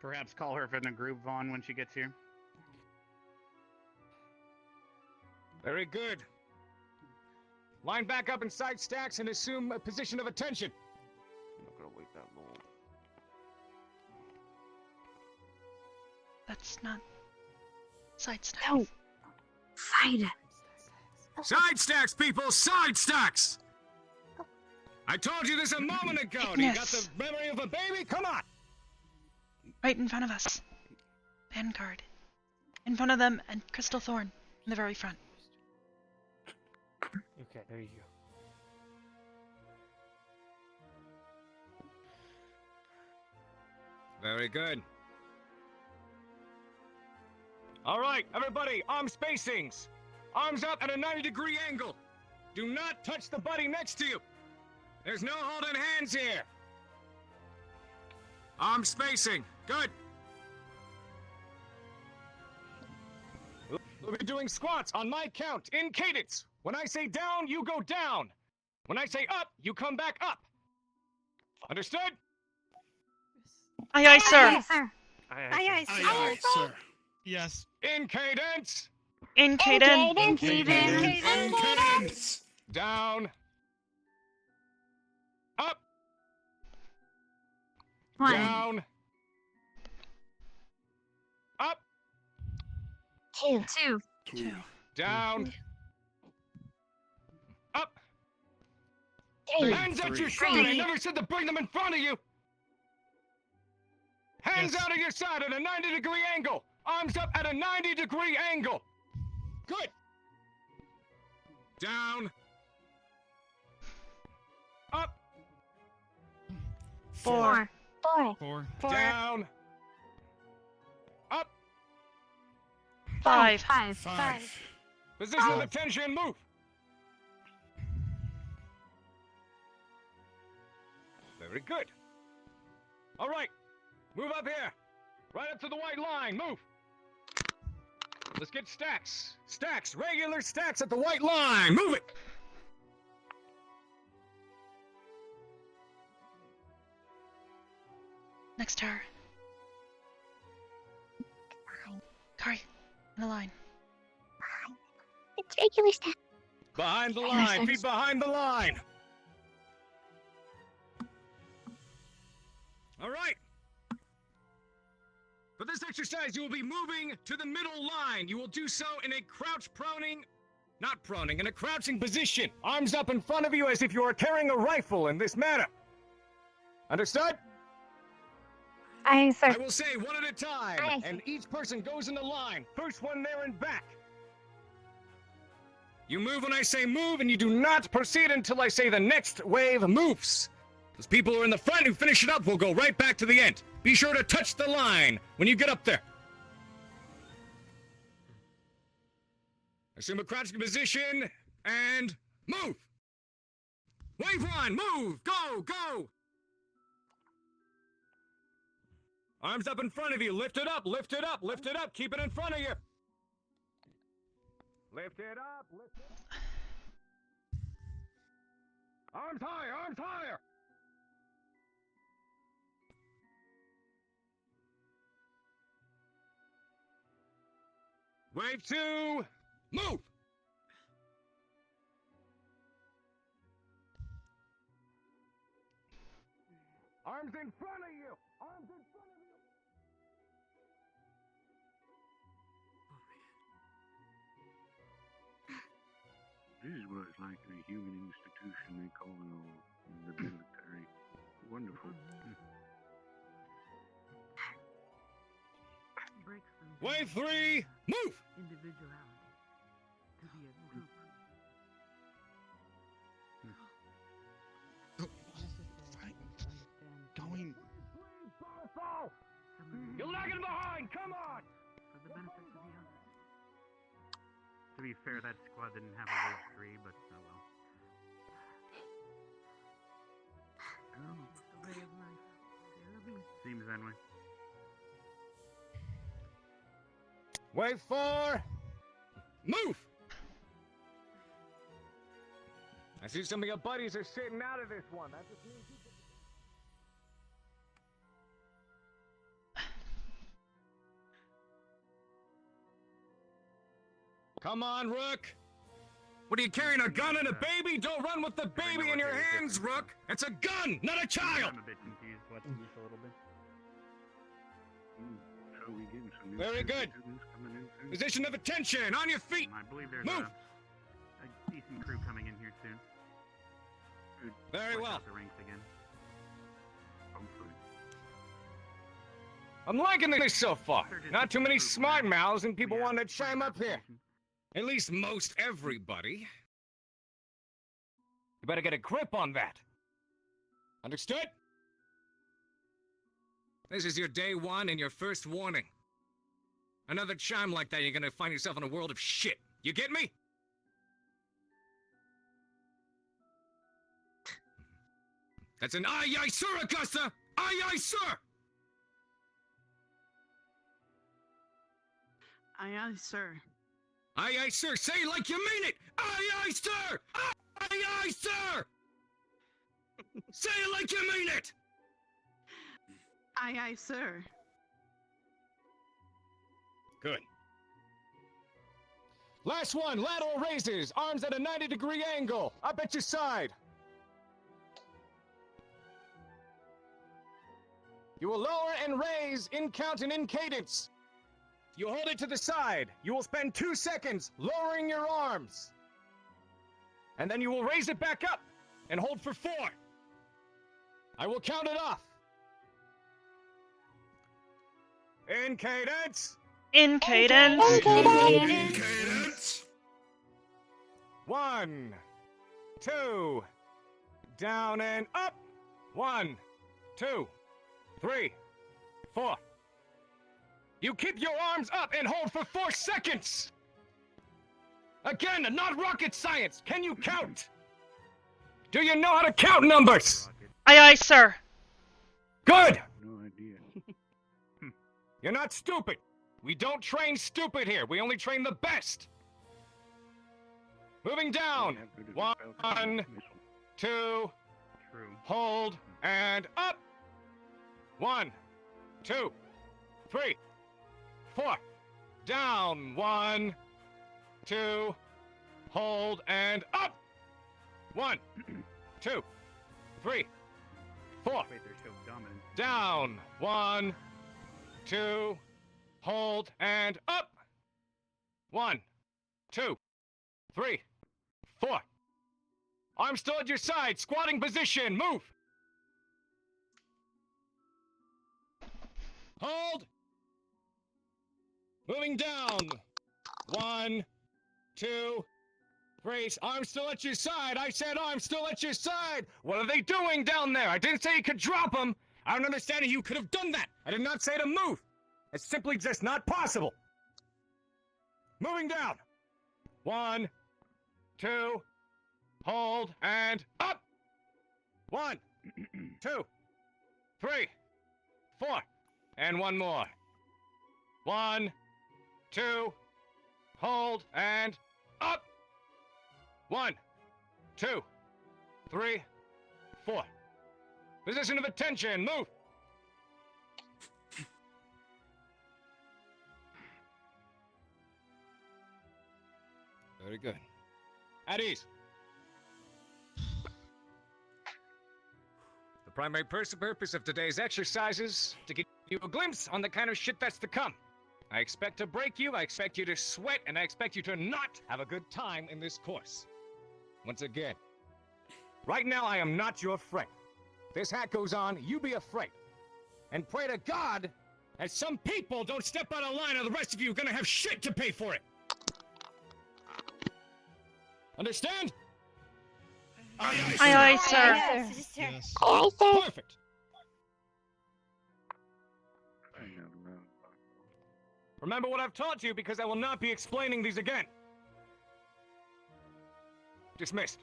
Perhaps call her from the group, Vaughn, when she gets here. Very good. Line back up in side stacks and assume a position of attention. I'm not gonna wait that long. That's not side stacks. No. Side. Side stacks, people! Side stacks! I told you this a moment ago. Do you got the memory of a baby? Come on! Right in front of us. Vanguard. In front of them and Crystal Thorn in the very front. Okay, there you go. Very good. All right, everybody, arm spacings. Arms up at a 90-degree angle. Do not touch the buddy next to you. There's no holding hands here. Arm spacing. Good. We'll be doing squats on my count, in cadence. When I say down, you go down. When I say up, you come back up. Understood? Aye, aye, sir. Aye, sir. Aye, aye, sir. Yes. In cadence. In cadence. In cadence. In cadence. Down. Up. One. Down. Up. Two. Two. Down. Up. Three. Hands at your side. I never said to bring them in front of you. Hands out of your side at a 90-degree angle. Arms up at a 90-degree angle. Good. Down. Up. Four. Four. Down. Up. Five. Five. Position of attention. Move. Very good. All right. Move up here. Right up to the white line. Move. Let's get stacks. Stacks. Regular stacks at the white line. Move it. Next to her. Kari, in the line. It's regular stuff. Behind the line. Feet behind the line. All right. For this exercise, you will be moving to the middle line. You will do so in a in a crouching position. Arms up in front of you as if you are carrying a rifle in this manner. Understood? Aye, sir. I will say one at a time, and each person goes in the line. First one there and back. You move when I say move, and you do not proceed until I say the next wave moves. Those people who are in the front who finish it up will go right back to the end. Be sure to touch the line when you get up there. Assume a crouching position, and move! Wave 1, move! Go, go! Arms up in front of you, lift it up, lift it up, lift it up, keep it in front of you. Lift it up, lift it up. Arms higher, arms higher! Wave 2, move! Arms in front of you! Arms in front of you! This is what it's like in a human institution they call the military. Wonderful. Breaks them Wave 3, move! individuality to be a group. Going. You're lagging behind, come on! For the benefit of the others. To be fair, that squad didn't have a wave 3, but oh well. It's the way of life. Seems that way. Wave 4, move! I see some of your buddies are sitting out of this one. That just means you can... Come on, Rook! What are you carrying, a gun and a baby? Don't run with the baby in your hands, Rook! It's a gun, not a child! I'm a bit confused. What's this a little bit? So we getting some new Very good. students coming in soon? Position of attention, on your feet! I believe there's Move! a decent crew coming in here soon. Very Work well. out the ranks again. Hopefully. I'm liking this so far. Not too many smart mouths and people want to chime up here. At least most everybody. You better get a grip on that. Understood? This is your day 1 and your first warning. Another chime like that, you're gonna find yourself in a world of shit. You get me? That's an aye aye sir, Augusta! Aye aye sir! Aye, aye, sir. Aye aye sir, say it like you mean it! Aye aye sir! Aye aye sir! Say it like you mean it! Aye, aye, sir. Good. Last one, lateral raises, arms at a 90-degree angle, up at your side. You will lower and raise in count and in cadence. You hold it to the side. You will spend 2 seconds lowering your arms. And then you will raise it back up and hold for 4. I will count it off. In cadence. In cadence. In cadence. 1, 2, down and up. 1, 2, 3, 4. You keep your arms up and hold for 4 seconds. Again, not rocket science. Can you count? Do you know how to count numbers? Aye, aye, sir. Good. No idea. You're not stupid. We don't train stupid here. We only train the best. Moving down. 1, 2, True. hold, and up. 1, 2, 3, 4. Down. 1, 2, hold, and up. 1, 2, 3, 4. Wait, they're so dominant. Down. 1, 2, hold, and up. 1, 2, 3, 4. Arms still at your side. Squatting position. Move. Hold. Moving down. 1, 2, Freeze! Arm still at your side! I said arm still at your side! What are they doing down there? I didn't say you could drop them! I don't understand how you could have done that! I did not say to move! It's simply just not possible! Moving down! 1, 2, hold, and up! 1, 2, 3, 4, and one more. 1, 2, hold, and up! 1, 2, 3, 4. Position of attention, move! Very good. At ease. The primary purpose of today's exercise is to give you a glimpse on the kind of shit that's to come. I expect to break you, I expect you to sweat, and I expect you to not have a good time in this course. Once again, right now I am not your friend. If this hat goes on, you be afraid. And pray to God that some people don't step out of line or the rest of you are gonna have shit to pay for it. Understand? Aye, aye, sir. Yes, sir. Yes. Aye, sir. Perfect. Remember what I've taught you because I will not be explaining these again. Dismissed.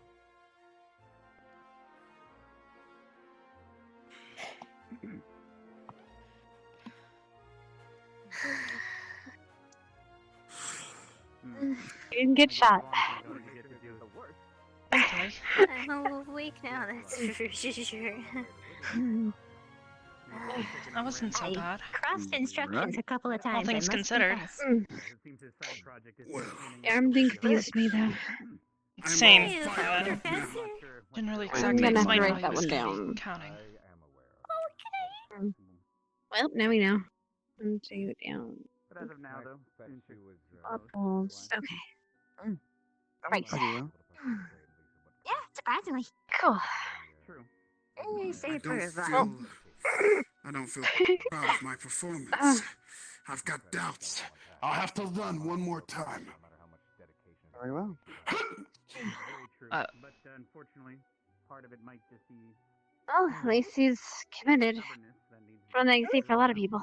You didn't get shot. Okay. I'm awake now, that's for sure. That wasn't so bad. Crossed instructions a couple of times. All things I must considered. confess. Well, Arm thing confused me though. Same. Ew, Fire. Professor. Didn't really I'm exactly gonna have to explain write how he that was one gonna be down. counting. Well, now we know. 1, 2, down. But as of now, though, since she was Up, wolves. Okay. Right. Pretty well. Yeah, surprisingly. Cool. true. I don't feel proud of my performance. I've got doubts. I'll have to run one more time. Very well. But unfortunately, part of it might just be Well, at least he's committed. stubbornness that needs From what I can see for a lot of people.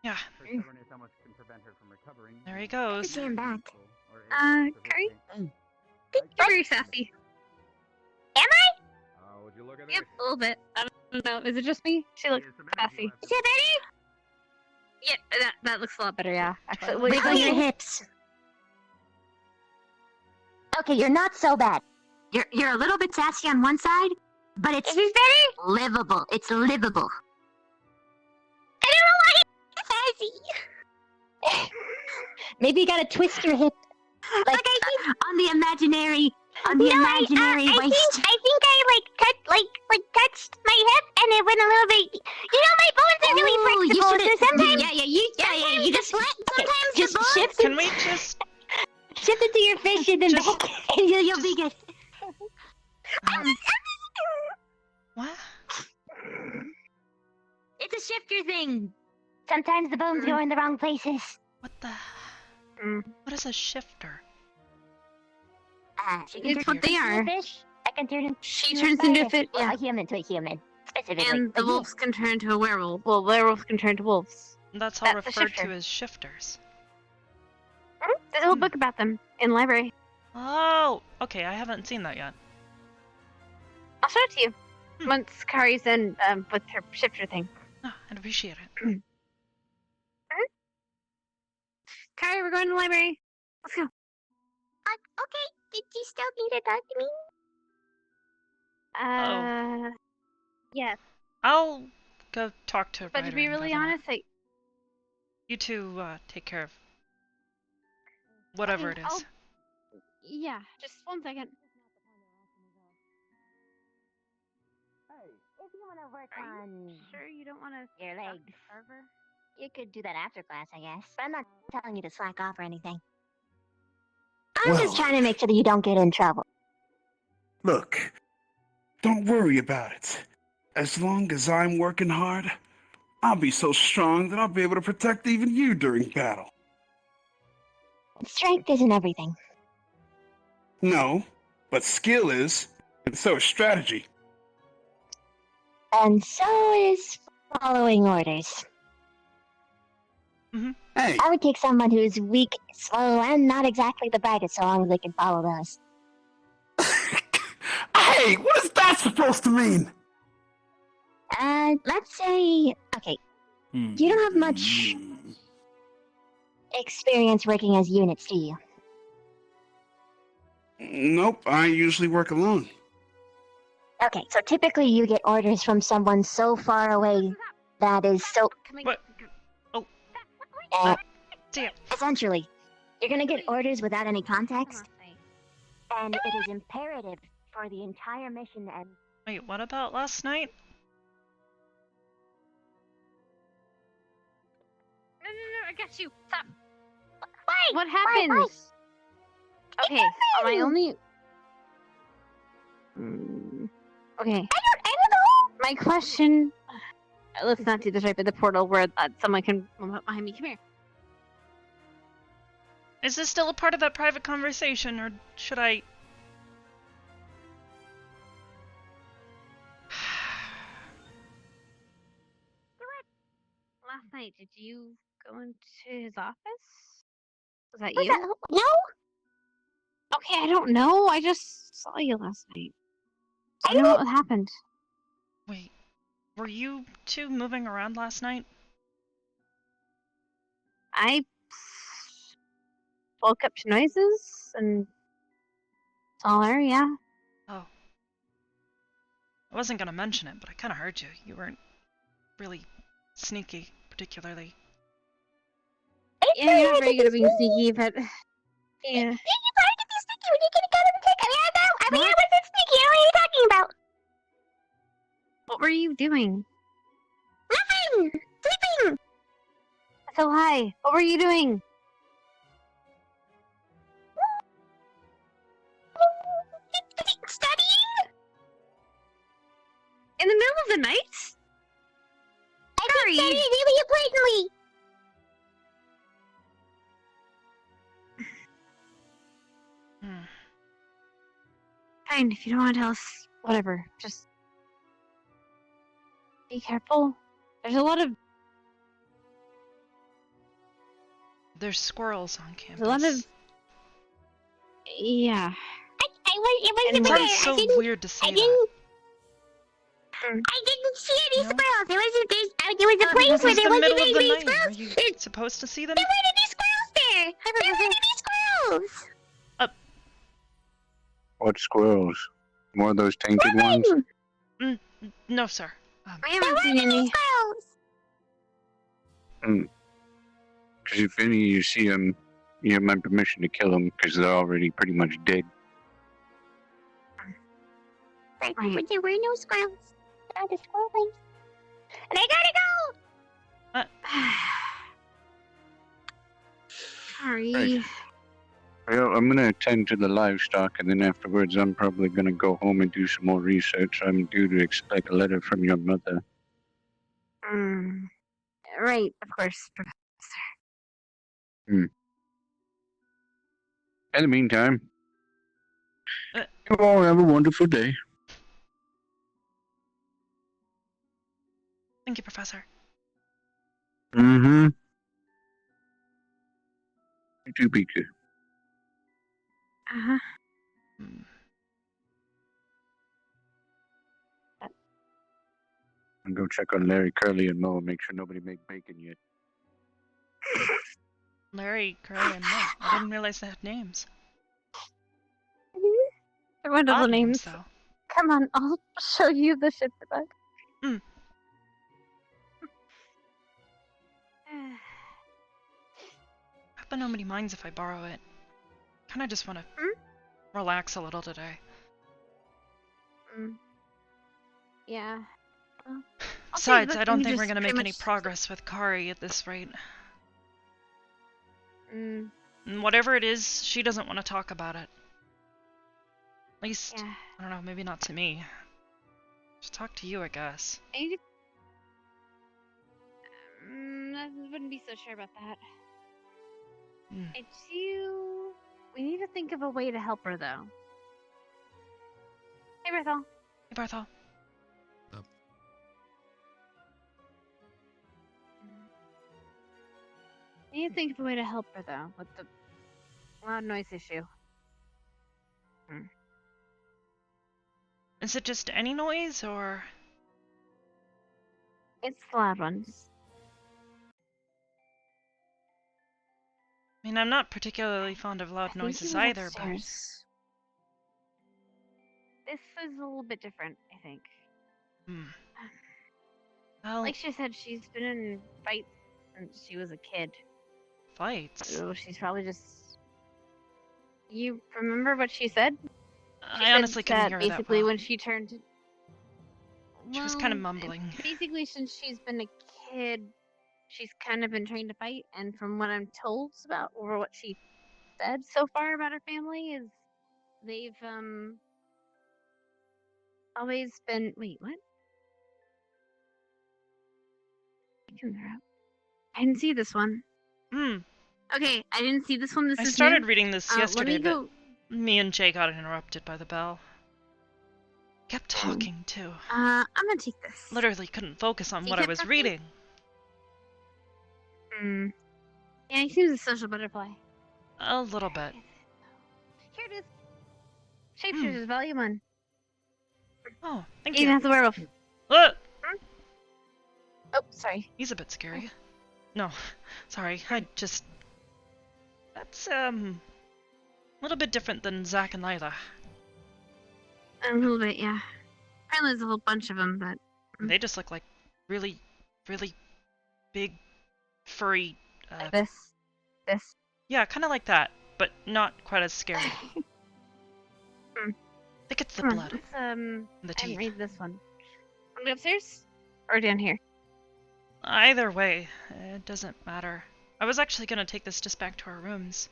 Yeah, her stubbornness almost can prevent her from recovering. there he goes. See him back. Curry? You're very sassy. Would you look at Yep, a little bit. I don't know. Is it just me? She looks sassy. Is it better? Yeah, that looks a lot better, yeah. Actually, Wiggle your hips. Okay, you're not so bad. You're a little bit sassy on one side, but it's livable. It's livable. I don't know why it's sassy. Maybe you gotta twist your hip, like on the imaginary waist. I think I touched my hip and it went a little bit. You know, my bones are really flexible. So sometimes, you just sometimes just the bones. Can we just Shift it to your fish and then Just- back, and you'll be good. what? It's a shifter thing. Sometimes the bones go in the wrong places. What the? What is a shifter? She can It's turn what they into a are. fish. I can turn into She turns into a fish, Well, yeah. a human to a human. Specifically. And the wolves can turn into a werewolf. Well, werewolves can turn into wolves. That's all That's a referred shifter. to as shifters. There's a whole book about them in the library. Oh, okay. I haven't seen that yet. I'll show it to you once Kari's done with her shifter thing. Oh, I'd appreciate it. Kari, we're going to the library. Let's go. Okay, did you still need to talk to me? Yes. I'll go talk to But Ryder to be and really Governor. honest, You two take care of whatever it is. Yeah, just 1 second. If you want to work Are on you sure you don't want to your legs, Arbor? you could do that after class, I guess. But I'm not telling you to slack off or anything. I'm Well- just trying to make sure that you don't get in trouble. Look, don't worry about it. As long as I'm working hard, I'll be so strong that I'll be able to protect even you during battle. Strength isn't everything. No, but skill is, and so is strategy. And so is following orders. Hey, I would take someone who's weak, slow, and not exactly the brightest so long as they can follow those. hey, what is that supposed to mean? Let's say, okay, you don't have much experience working as units, do you? Nope, I usually work alone. Okay, so typically you get orders from someone so far away that is so... What? Oh. Damn. Essentially, you're gonna get orders without any context, and it is imperative for the entire mission to end. Wait, what about last night? No, I got you. Stop. Wait, What happens? Okay, my only. Okay. I don't know. My question. Let's not do this right by the portal where someone can behind me. Come here. Is this still a part of that private conversation, or should I... Last night, did you go into his office? Was that Was you? that... No? Okay, I don't know. I just saw you last night. I I don't know don't- what happened. Wait, were you two moving around last night? I woke up to noises and saw her, yeah. Oh. I wasn't gonna mention it, but I kinda heard you. You weren't really sneaky, particularly. Yeah, you're not very good at being sneaky, but yeah. What? I mean, I wasn't sneaky. What are you talking about? What were you doing? Nothing! Sleeping! So hi. What were you doing? Studying? In the middle of the night? I've been studying really importantly. Fine, if you don't want to tell us, whatever. Just be careful. There's a lot of There's squirrels on campus. There's a lot of yeah. It It wasn't sounds so I didn't, weird to say I that. didn't, I didn't see any No? squirrels. There was a place This where is there the wasn't middle of any the night. squirrels. Are you supposed to see them? There weren't any squirrels there. There weren't any squirrels. What squirrels? More of those tainted ones? No, sir. I haven't seen any. Because if any you see them, you have my permission to kill them because they're already pretty much dead. Right. There were no squirrels. Not a squirrel place. And I gotta go! Sorry. Right. Well, I'm going to attend to the livestock, and then afterwards I'm probably going to go home and do some more research. I'm due to expect a letter from your mother. Right, of course, Professor. In the meantime, you all have a wonderful day. Thank you, Professor. Mm-hmm. You too, Pika. Uh-huh. I'm going to go check on Larry, Curly, and Mo and make sure nobody made bacon yet. Larry, Curly, and Mo. I didn't realize they had names. They're wonderful Odd names. though. Come on, I'll show you the ship bug. I hope nobody minds if I borrow it. Kinda just wanna relax a little today. Yeah. Well, Besides, look, I don't you think we're just gonna make pretty any much- progress with Kari at this rate. Mm, And whatever it is, she doesn't want to talk about it. At least, yeah. I don't know, maybe not to me. Just talk to you, I guess. I wouldn't be so sure about that. I do We need to think of a way to help her, though. Hey, Berthel. Hey, Barthol. We need to think of a way to help her, though, with the loud noise issue. Is it just any noise, or...? It's the loud ones. I mean, I'm not particularly fond of loud I think noises he went either, but... upstairs. This is a little bit different, I think. Well... Like she said, she's been in fights since she was a kid. Fights? So she's probably just... You remember what she said? I honestly couldn't hear her that basically well. when she turned... She was kind of mumbling. Basically, since she's been a kid, she's kind of been trained to fight, and from what I'm told about, or what she said so far about her family, is they've, always been... Wait, what? I didn't see this one. Okay, I didn't see this one. This I is started new. reading this yesterday, Let me go. but me and Jay got interrupted by the bell. Kept talking, too. I'm gonna take this. Literally couldn't focus on what I was reading. Yeah, he seems a social butterfly. A little bit. Here it is. Shapeshifters, Volume 1. Oh, thank Even you. has the werewolf. Oh, sorry. he's a bit scary. No, sorry, That's, a little bit different than Zack and Lila. A little bit, yeah. Apparently there's a whole bunch of them, but... They just look like really, really big, furry, Like this. Yeah, kind of like that, but not quite as scary. I think it's the blood. Let's, The I teeth. haven't read this one. Want to go upstairs? Or down here? Either way, it doesn't matter. I was actually gonna take this just back to our rooms.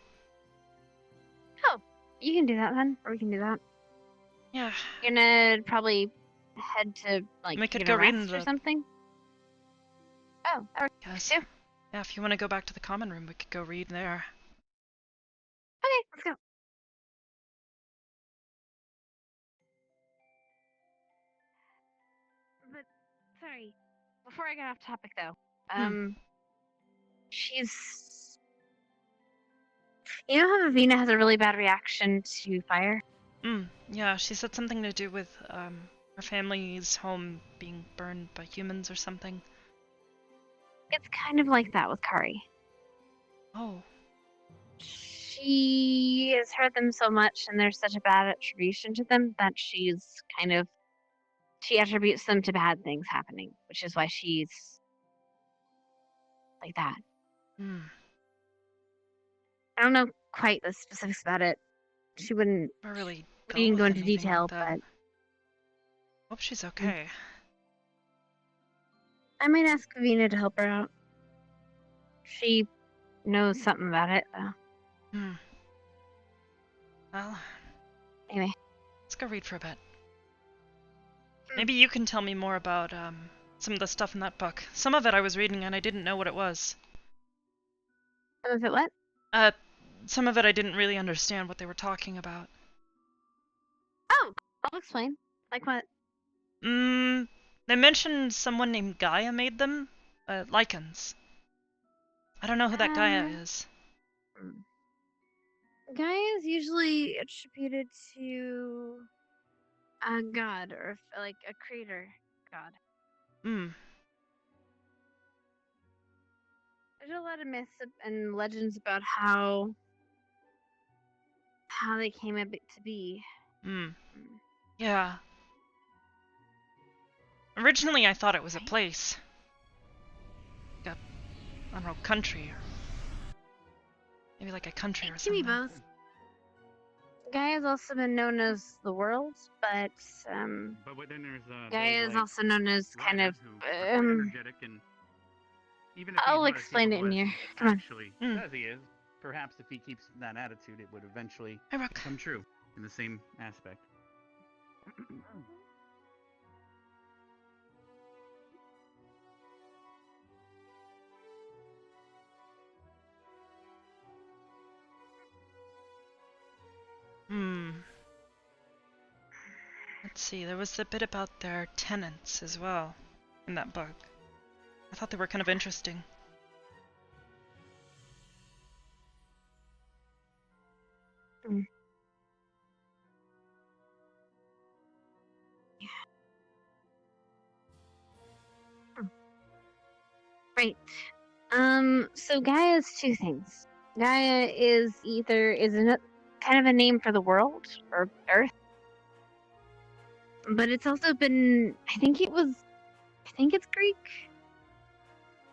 Oh, you can do that then. Or we can do that. Yeah. You're gonna probably head to, like, We could get go a read in rest or the- something? Oh, that works Yes. too. Yeah, if you want to go back to the common room, we could go read there. Okay, let's go. But, sorry, before I get off topic though, she's... You know how Vivina has a really bad reaction to fire? Yeah, she said something to do with, her family's home being burned by humans or something. It's kind of like that with Kari. Oh. She has hurt them so much, and there's such a bad attribution to them that she attributes them to bad things happening, which is why she's like that. I don't know quite the specifics about it. She wouldn't really we didn't go into anything detail, like that. but Hope she's okay. I might ask Vina to help her out. She knows something about it, though. Well, anyway, let's go read for a bit. Maybe you can tell me more about some of the stuff in that book. Some of it I was reading and I didn't know what it was. Some of it what? Some of it I didn't really understand what they were talking about. Oh, I'll explain. Like what? They mentioned someone named Gaia made them. Lycans. I don't know who that Gaia is. Gaia is usually attributed to a god, or like a creator god. There's a lot of myths and legends about how they came a bit to be. Yeah. Originally I thought it was a place. Like I don't know, country. Or maybe like a country or something. Give me both. Gaia has also been known as the world, but within there's Gaia is also known as kind of energetic and even if he's I'll not as explain it in capable as here. he Come on. actually says he is, perhaps if he keeps that attitude, it would eventually come true in the same aspect. Let's see, there was a bit about their tenants as well in that book. I thought they were kind of interesting. Mm. Right. So Gaia is two things. Gaia is kind of a name for the world or Earth, but it's also been. I think it's Greek.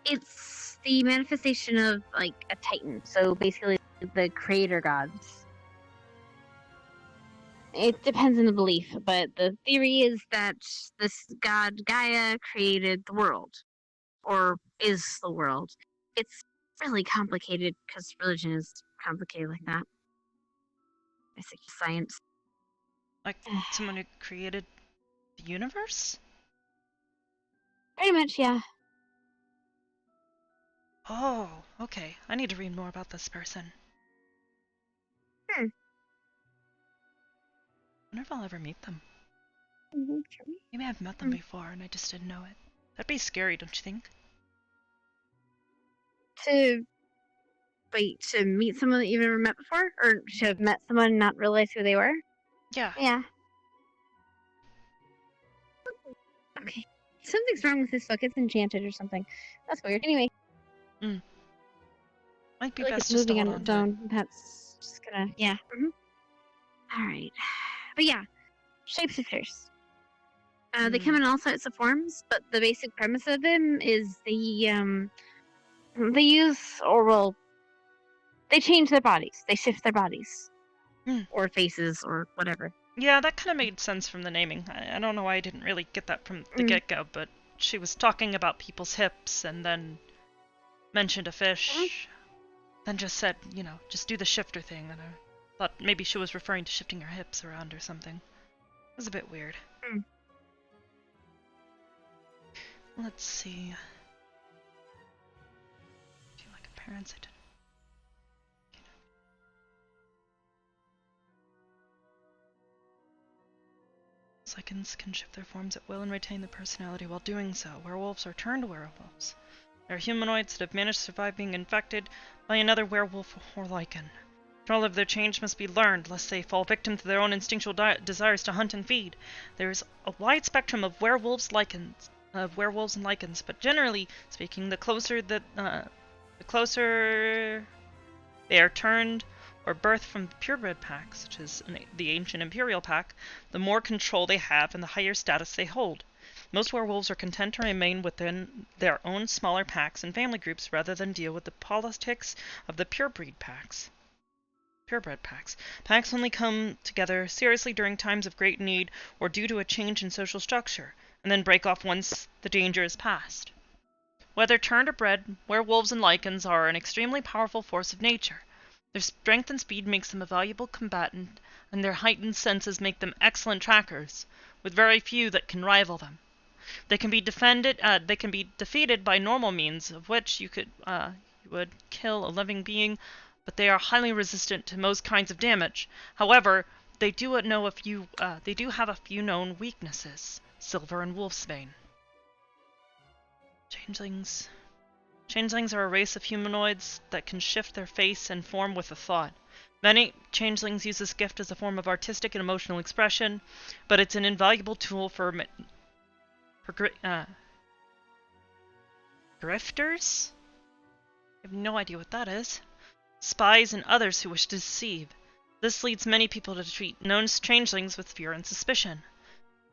It's the manifestation of like a Titan. So basically, the creator gods. It depends on the belief, but the theory is that this god Gaia created the world, or is the world. It's really complicated because religion is complicated like that. Basic science. Like someone who created the universe? Pretty much, yeah. Oh, okay. I need to read more about this person. Hmm. I wonder if I'll ever meet them. Sure. Maybe I've met them before and I just didn't know it. That'd be scary, don't you think? To meet someone that you've never met before? Or to have met someone and not realize who they were? Yeah. Yeah. Okay. Something's wrong with this book. It's enchanted or something. That's weird. Anyway. Might be I feel like best it's just to moving hold on on its to it. own. That's just gonna, yeah. Alright. But yeah, shapeshifters. They come in all sorts of forms, but the basic premise of them is they change their bodies. They shift their bodies. Or faces, or whatever. Yeah, that kind of made sense from the naming. I don't know why I didn't really get that from the get-go, but she was talking about people's hips and then mentioned a fish. Then just said, just do the shifter thing, and I thought maybe she was referring to shifting her hips around or something. It was a bit weird. Let's see. Do you like a parents? I didn't. Lycans can shift their forms at will and retain their personality while doing so. Werewolves are turned werewolves. They are humanoids that have managed to survive being infected by another werewolf or lycan. Control of their change must be learned, lest they fall victim to their own instinctual desires to hunt and feed. There is a wide spectrum of werewolves and lycans, but generally speaking, the closer they are turned or birthed from the purebred pack, such as the ancient imperial pack, the more control they have and the higher status they hold. Most werewolves are content to remain within their own smaller packs and family groups rather than deal with the politics of the purebred packs. Packs only come together seriously during times of great need or due to a change in social structure, and then break off once the danger is past. Whether turned or bred, werewolves and lycans are an extremely powerful force of nature. Their strength and speed makes them a valuable combatant, and their heightened senses make them excellent trackers, with very few that can rival them. They can be defeated by normal means, of which you would kill a living being, but they are highly resistant to most kinds of damage. However, they do have a few known weaknesses: silver and wolfsbane. Changelings are a race of humanoids that can shift their face and form with a thought. Many changelings use this gift as a form of artistic and emotional expression, but it's an invaluable tool for grifters? I have no idea what that is. Spies and others who wish to deceive. This leads many people to treat known changelings with fear and suspicion.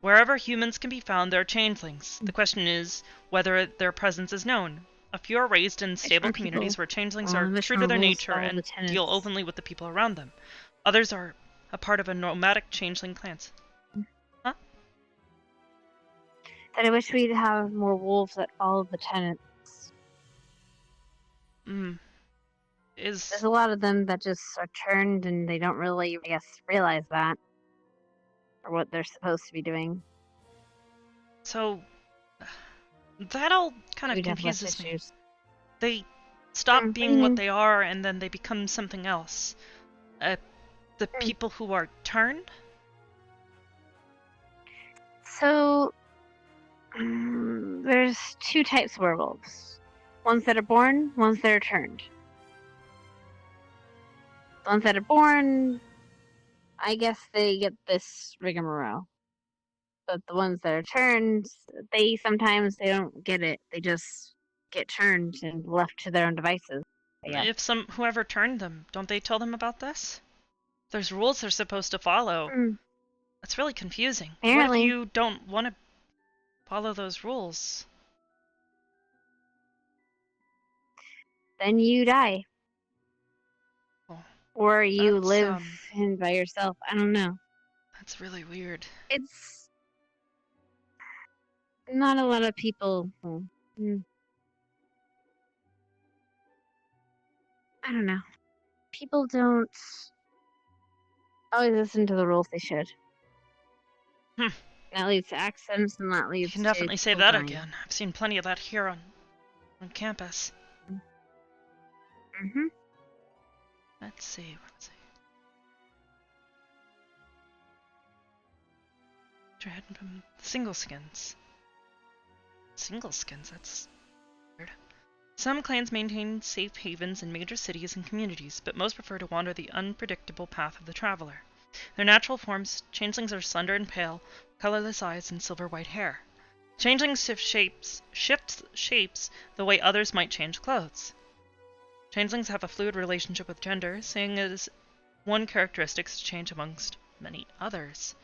Wherever humans can be found, there are changelings. The question is whether their presence is known. A few are raised in stable communities where changelings are true to their nature and deal openly with the people around them. Others are a part of a nomadic changeling clans. Huh? That I wish we'd have more wolves that follow the tenants. There's a lot of them that just are turned and they don't really, I guess, realize that. Or what they're supposed to be doing. So, that all kind of confuses me. They stop being what they are and then they become something else. The people who are turned? So, there's two types of werewolves. Ones that are born, ones that are turned. The ones that are born, I guess they get this rigmarole. But the ones that are turned, they don't get it. They just get turned and left to their own devices. Yeah. If whoever turned them, don't they tell them about this? There's rules they're supposed to follow. That's really confusing. Apparently. What if you don't want to follow those rules? Then you die. Oh, or you that's, live in by yourself. I don't know. That's really weird. It's not a lot of people. I don't know. People don't always listen to the rules they should. That leads to accidents, and that leads You can to definitely say people that dying. again. I've seen plenty of that here on campus. Mm-hmm. Let's see. Dread from single skins. Single skins, that's weird. Some clans maintain safe havens in major cities and communities, but most prefer to wander the unpredictable path of the traveler. Their natural forms, changelings are slender and pale, colorless eyes, and silver-white hair. Changelings shift shapes the way others might change clothes. Changelings have a fluid relationship with gender, seeing it as one characteristic to change amongst many others.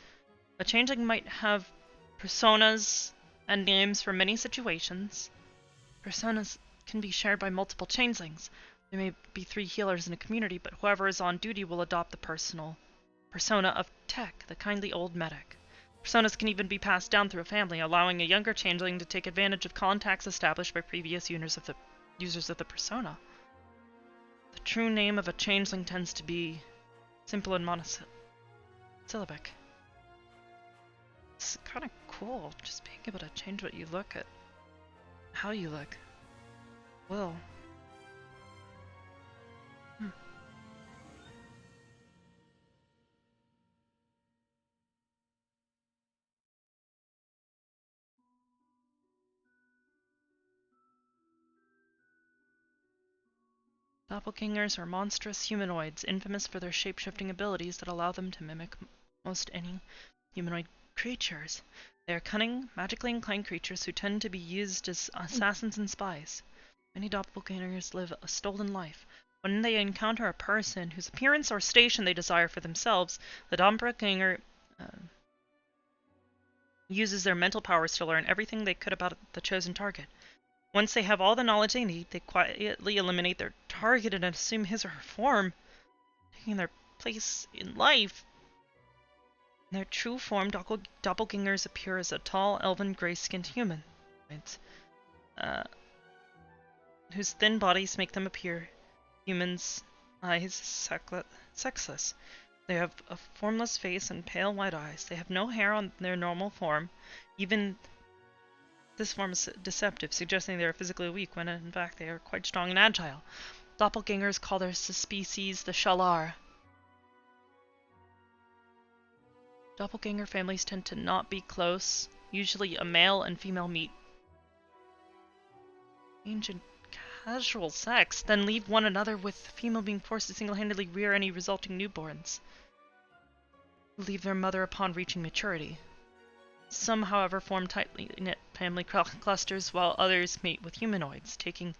A changeling might have personas and names for many situations. Personas can be shared by multiple changelings. There may be 3 healers in a community, but whoever is on duty will adopt the persona of Tech, the kindly old medic. Personas can even be passed down through a family, allowing a younger changeling to take advantage of contacts established by previous users of the persona. The true name of a changeling tends to be simple and monosyllabic. It's kind of cool, just being able to change what you look at, how you look. Well. Doppelgangers are monstrous humanoids, infamous for their shape-shifting abilities that allow them to mimic most any humanoid creatures. They are cunning, magically inclined creatures who tend to be used as assassins and spies. Many doppelgangers live a stolen life. When they encounter a person whose appearance or station they desire for themselves, the doppelganger uses their mental powers to learn everything they could about the chosen target. Once they have all the knowledge they need, they quietly eliminate their target and assume his or her form, taking their place in life. In their true form, doppelgangers appear as a tall, elven, gray-skinned human, whose thin bodies make them appear humans' eyes sexless. They have a formless face and pale white eyes. They have no hair on their normal form. Even this form is deceptive, suggesting they are physically weak, when in fact they are quite strong and agile. Doppelgangers call their species the Shalar. Doppelganger families tend to not be close. Usually a male and female meet. Ancient casual sex, then leave one another, with the female being forced to single-handedly rear any resulting newborns. Leave their mother upon reaching maturity. Some, however, form tightly knit family clusters, while others mate with humanoids, taking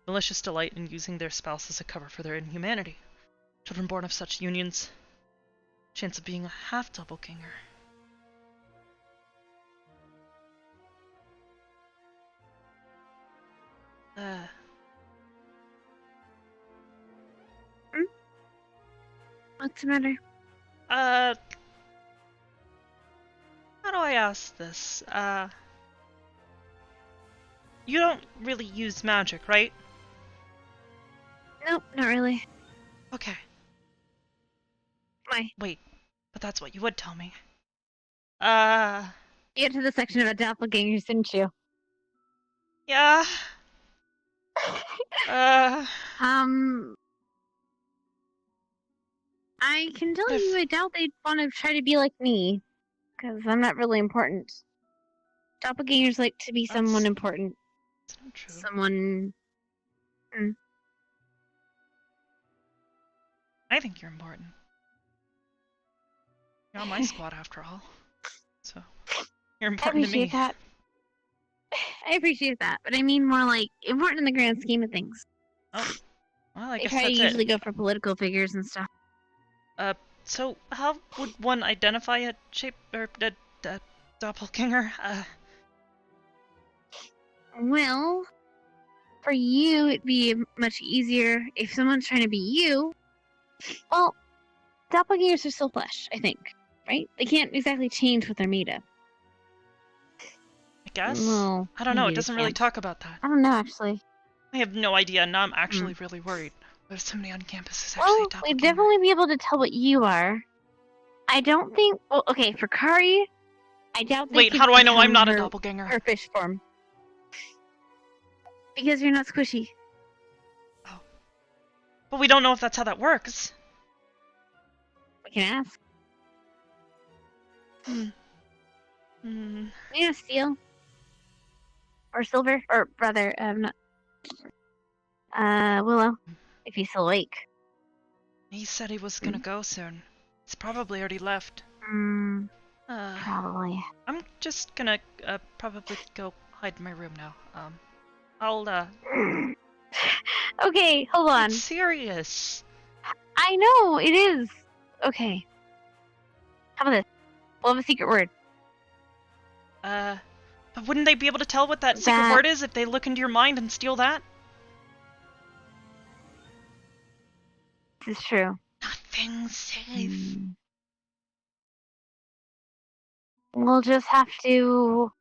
malicious delight in using their spouse as a cover for their inhumanity. Children born of such unions, chance of being a half-doppelganger. What's the matter? How do I ask this? You don't really use magic, right? Nope, not really. Okay. Why? Wait, but that's what you would tell me. You get to the section about doppelgangers, didn't you? Yeah. I can tell you I doubt they'd want to try to be like me, because I'm not really important. Doppelgangers like to be someone That's- important. That's not true. Someone. I think you're important. You're on my squad after all. So, you're I important to me. appreciate that. I appreciate that, but I mean more like important in the grand scheme of things. Oh, well, I They guess try to that's usually it. go for political figures and stuff. So how would one identify a shape or a doppelganger? Well, for you, it'd be much easier if someone's trying to be you. Well, doppelgangers are still flesh, I think, right? They can't exactly change what they're made of. I guess. Well, I don't know. maybe It they doesn't really can't. talk about that. I don't know, actually. I have no idea. Now I'm actually really worried. There's somebody on campus who's actually Well, a doppelganger. we'd definitely be able to tell what you are. I don't think. Well, okay, for Kari, I doubt. Wait, how do I know I'm not a doppelganger? Her fish form. Because you're not squishy. Oh. But we don't know if that's how that works. We can ask. Yeah, steel. Or silver. Or rather, not. Willow. If he's still awake. He said he was gonna go soon. He's probably already left. Probably. I'm just gonna probably go hide in my room now. I'll Okay, hold on. It's serious. I know, it is. Okay. How about this? We'll have a secret word. But wouldn't they be able to tell what that secret word is if they look into your mind and steal that? This is true. Nothing's safe. We'll just have to...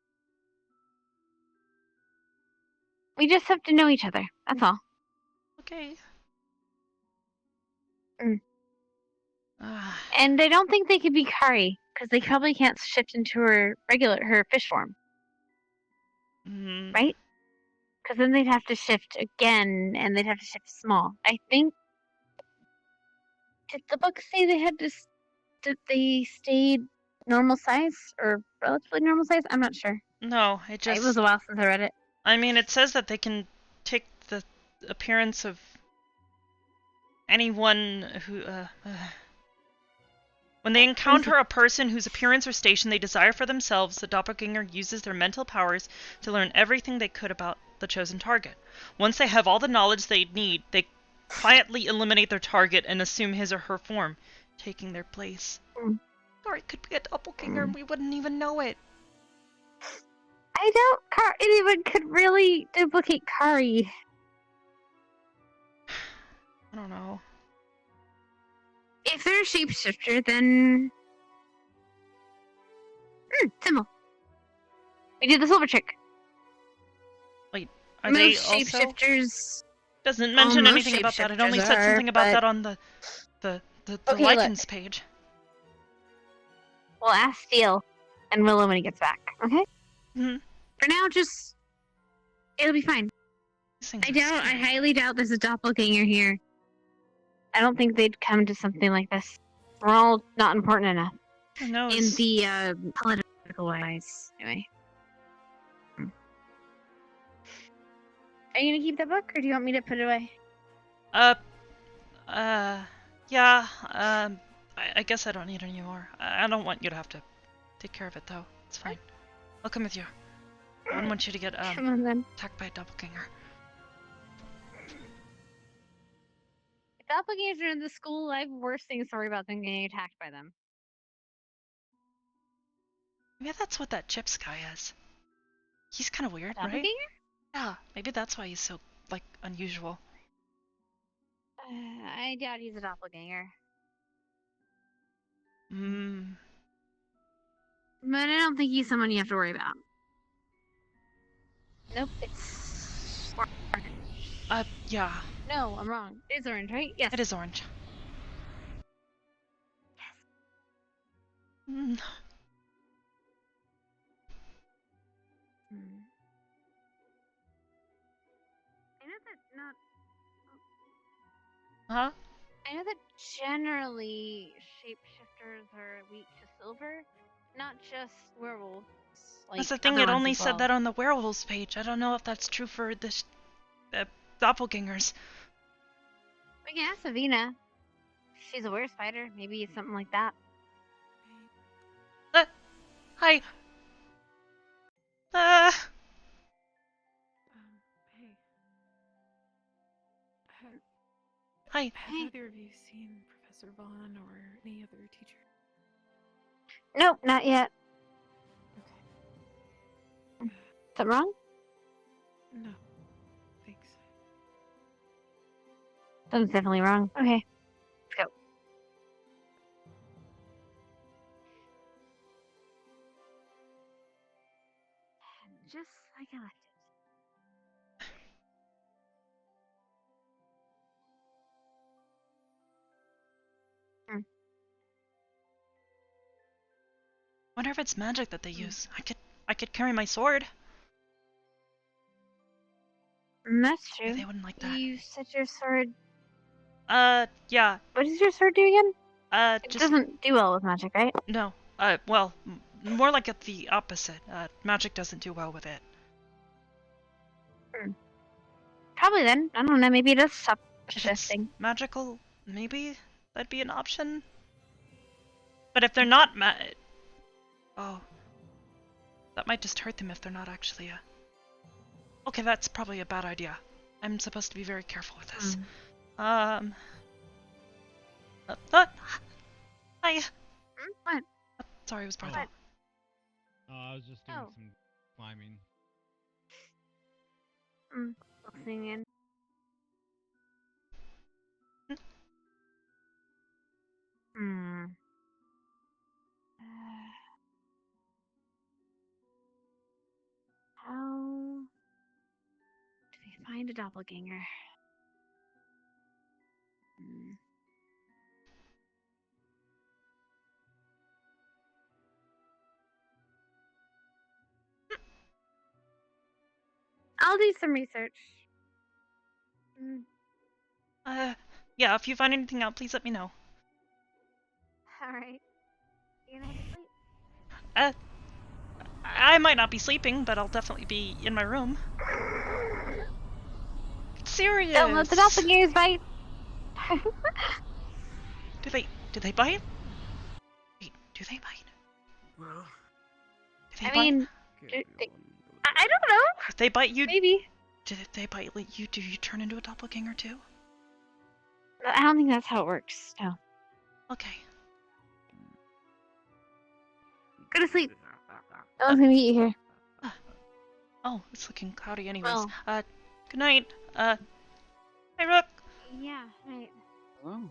We just have to know each other. That's all. Okay. And I don't think they could be Kari, because they probably can't shift into her fish form. Right? Because then they'd have to shift again, and they'd have to shift small. I think... Did the book say they had to... Did they stayed normal size? Or relatively normal size? I'm not sure. No, it just... It was a while since I read it. I mean, it says that they can take the appearance of anyone who, When they encounter a person whose appearance or station they desire for themselves, the doppelganger uses their mental powers to learn everything they could about the chosen target. Once they have all the knowledge they need, they quietly eliminate their target and assume his or her form, taking their place. Or it could be a doppelganger and we wouldn't even know it. I doubt anyone could really duplicate Kari. I don't know. If they're a shapeshifter, then... Simple. We did the silver trick. Wait, are Most they also... shapeshifters... Doesn't mention most anything about that. It only shapeshifters said are, something about but- that on the Okay, lichens look. page. We'll ask Steel and Willow when he gets back, okay? Mm-hmm. For now, just... It'll be fine. I highly doubt there's a doppelganger here. I don't think they'd come to something like this. We're all not important enough. Who knows? In the, political wise, anyway. Are you gonna keep that book, or do you want me to put it away? Yeah, I guess I don't need it anymore. I don't want you to have to take care of it, though. It's fine. I'll come with you. I don't want you to get, Come on, then. attacked by a doppelganger. If doppelgangers are in the school, I have worse things to worry about than getting attacked by them. Maybe that's what that Chips guy is. He's kind of weird, right? Doppelganger? Yeah, maybe that's why he's so, like, unusual. I doubt he's a doppelganger. But I don't think he's someone you have to worry about. Nope, it's orange. Yeah. No, I'm wrong. It is orange, right? Yes. It is orange. Yes. I know that not... Huh? I know that generally shapeshifters are weak to silver. Not just werewolves. like That's the thing, other it ones only as said well. that on the werewolves page. I don't know if that's true for the doppelgangers. We can ask Savina. She's a were spider. Maybe it's something like that. Hi. Hey. Hi. Have either of you seen Professor Vaughn or any other teacher? Nope, not yet. Okay. Is that wrong? No. Thanks. Something's definitely wrong. Okay. Let's go. Just like I left it. Wonder if it's magic that they use. I could carry my sword. That's true. They wouldn't like that. You said your sword. Yeah. What does your sword do again? It Just doesn't do well with magic, right? no. Well, more like the opposite. Magic doesn't do well with it. Probably then. I don't know. Maybe it does stop If it's shifting. magical, maybe that'd be an option. But if they're not oh, that might just hurt them if they're not actually a. Okay, that's probably a bad idea. I'm supposed to be very careful with this. Hi. What? Sorry, it was Barlow. What? I was just doing some climbing. Listening in. Hmm. How do we find a doppelganger? I'll do some research. Yeah, if you find anything out, please let me know. Alright. You gonna head to sleep? I might not be sleeping, but I'll definitely be in my room. Serious. Don't let the doppelgangers bite. Do they bite? Wait, do they bite? Well, Do they I bite? mean, I don't know. If they bite you, Maybe. Did they bite you? Do you turn into a doppelganger too? I don't think that's how it works. No. Okay. Go to sleep. No one's gonna meet you here. Oh, it's looking cloudy anyways. Well. Good night. Hi, Rook. Yeah, right. Oh.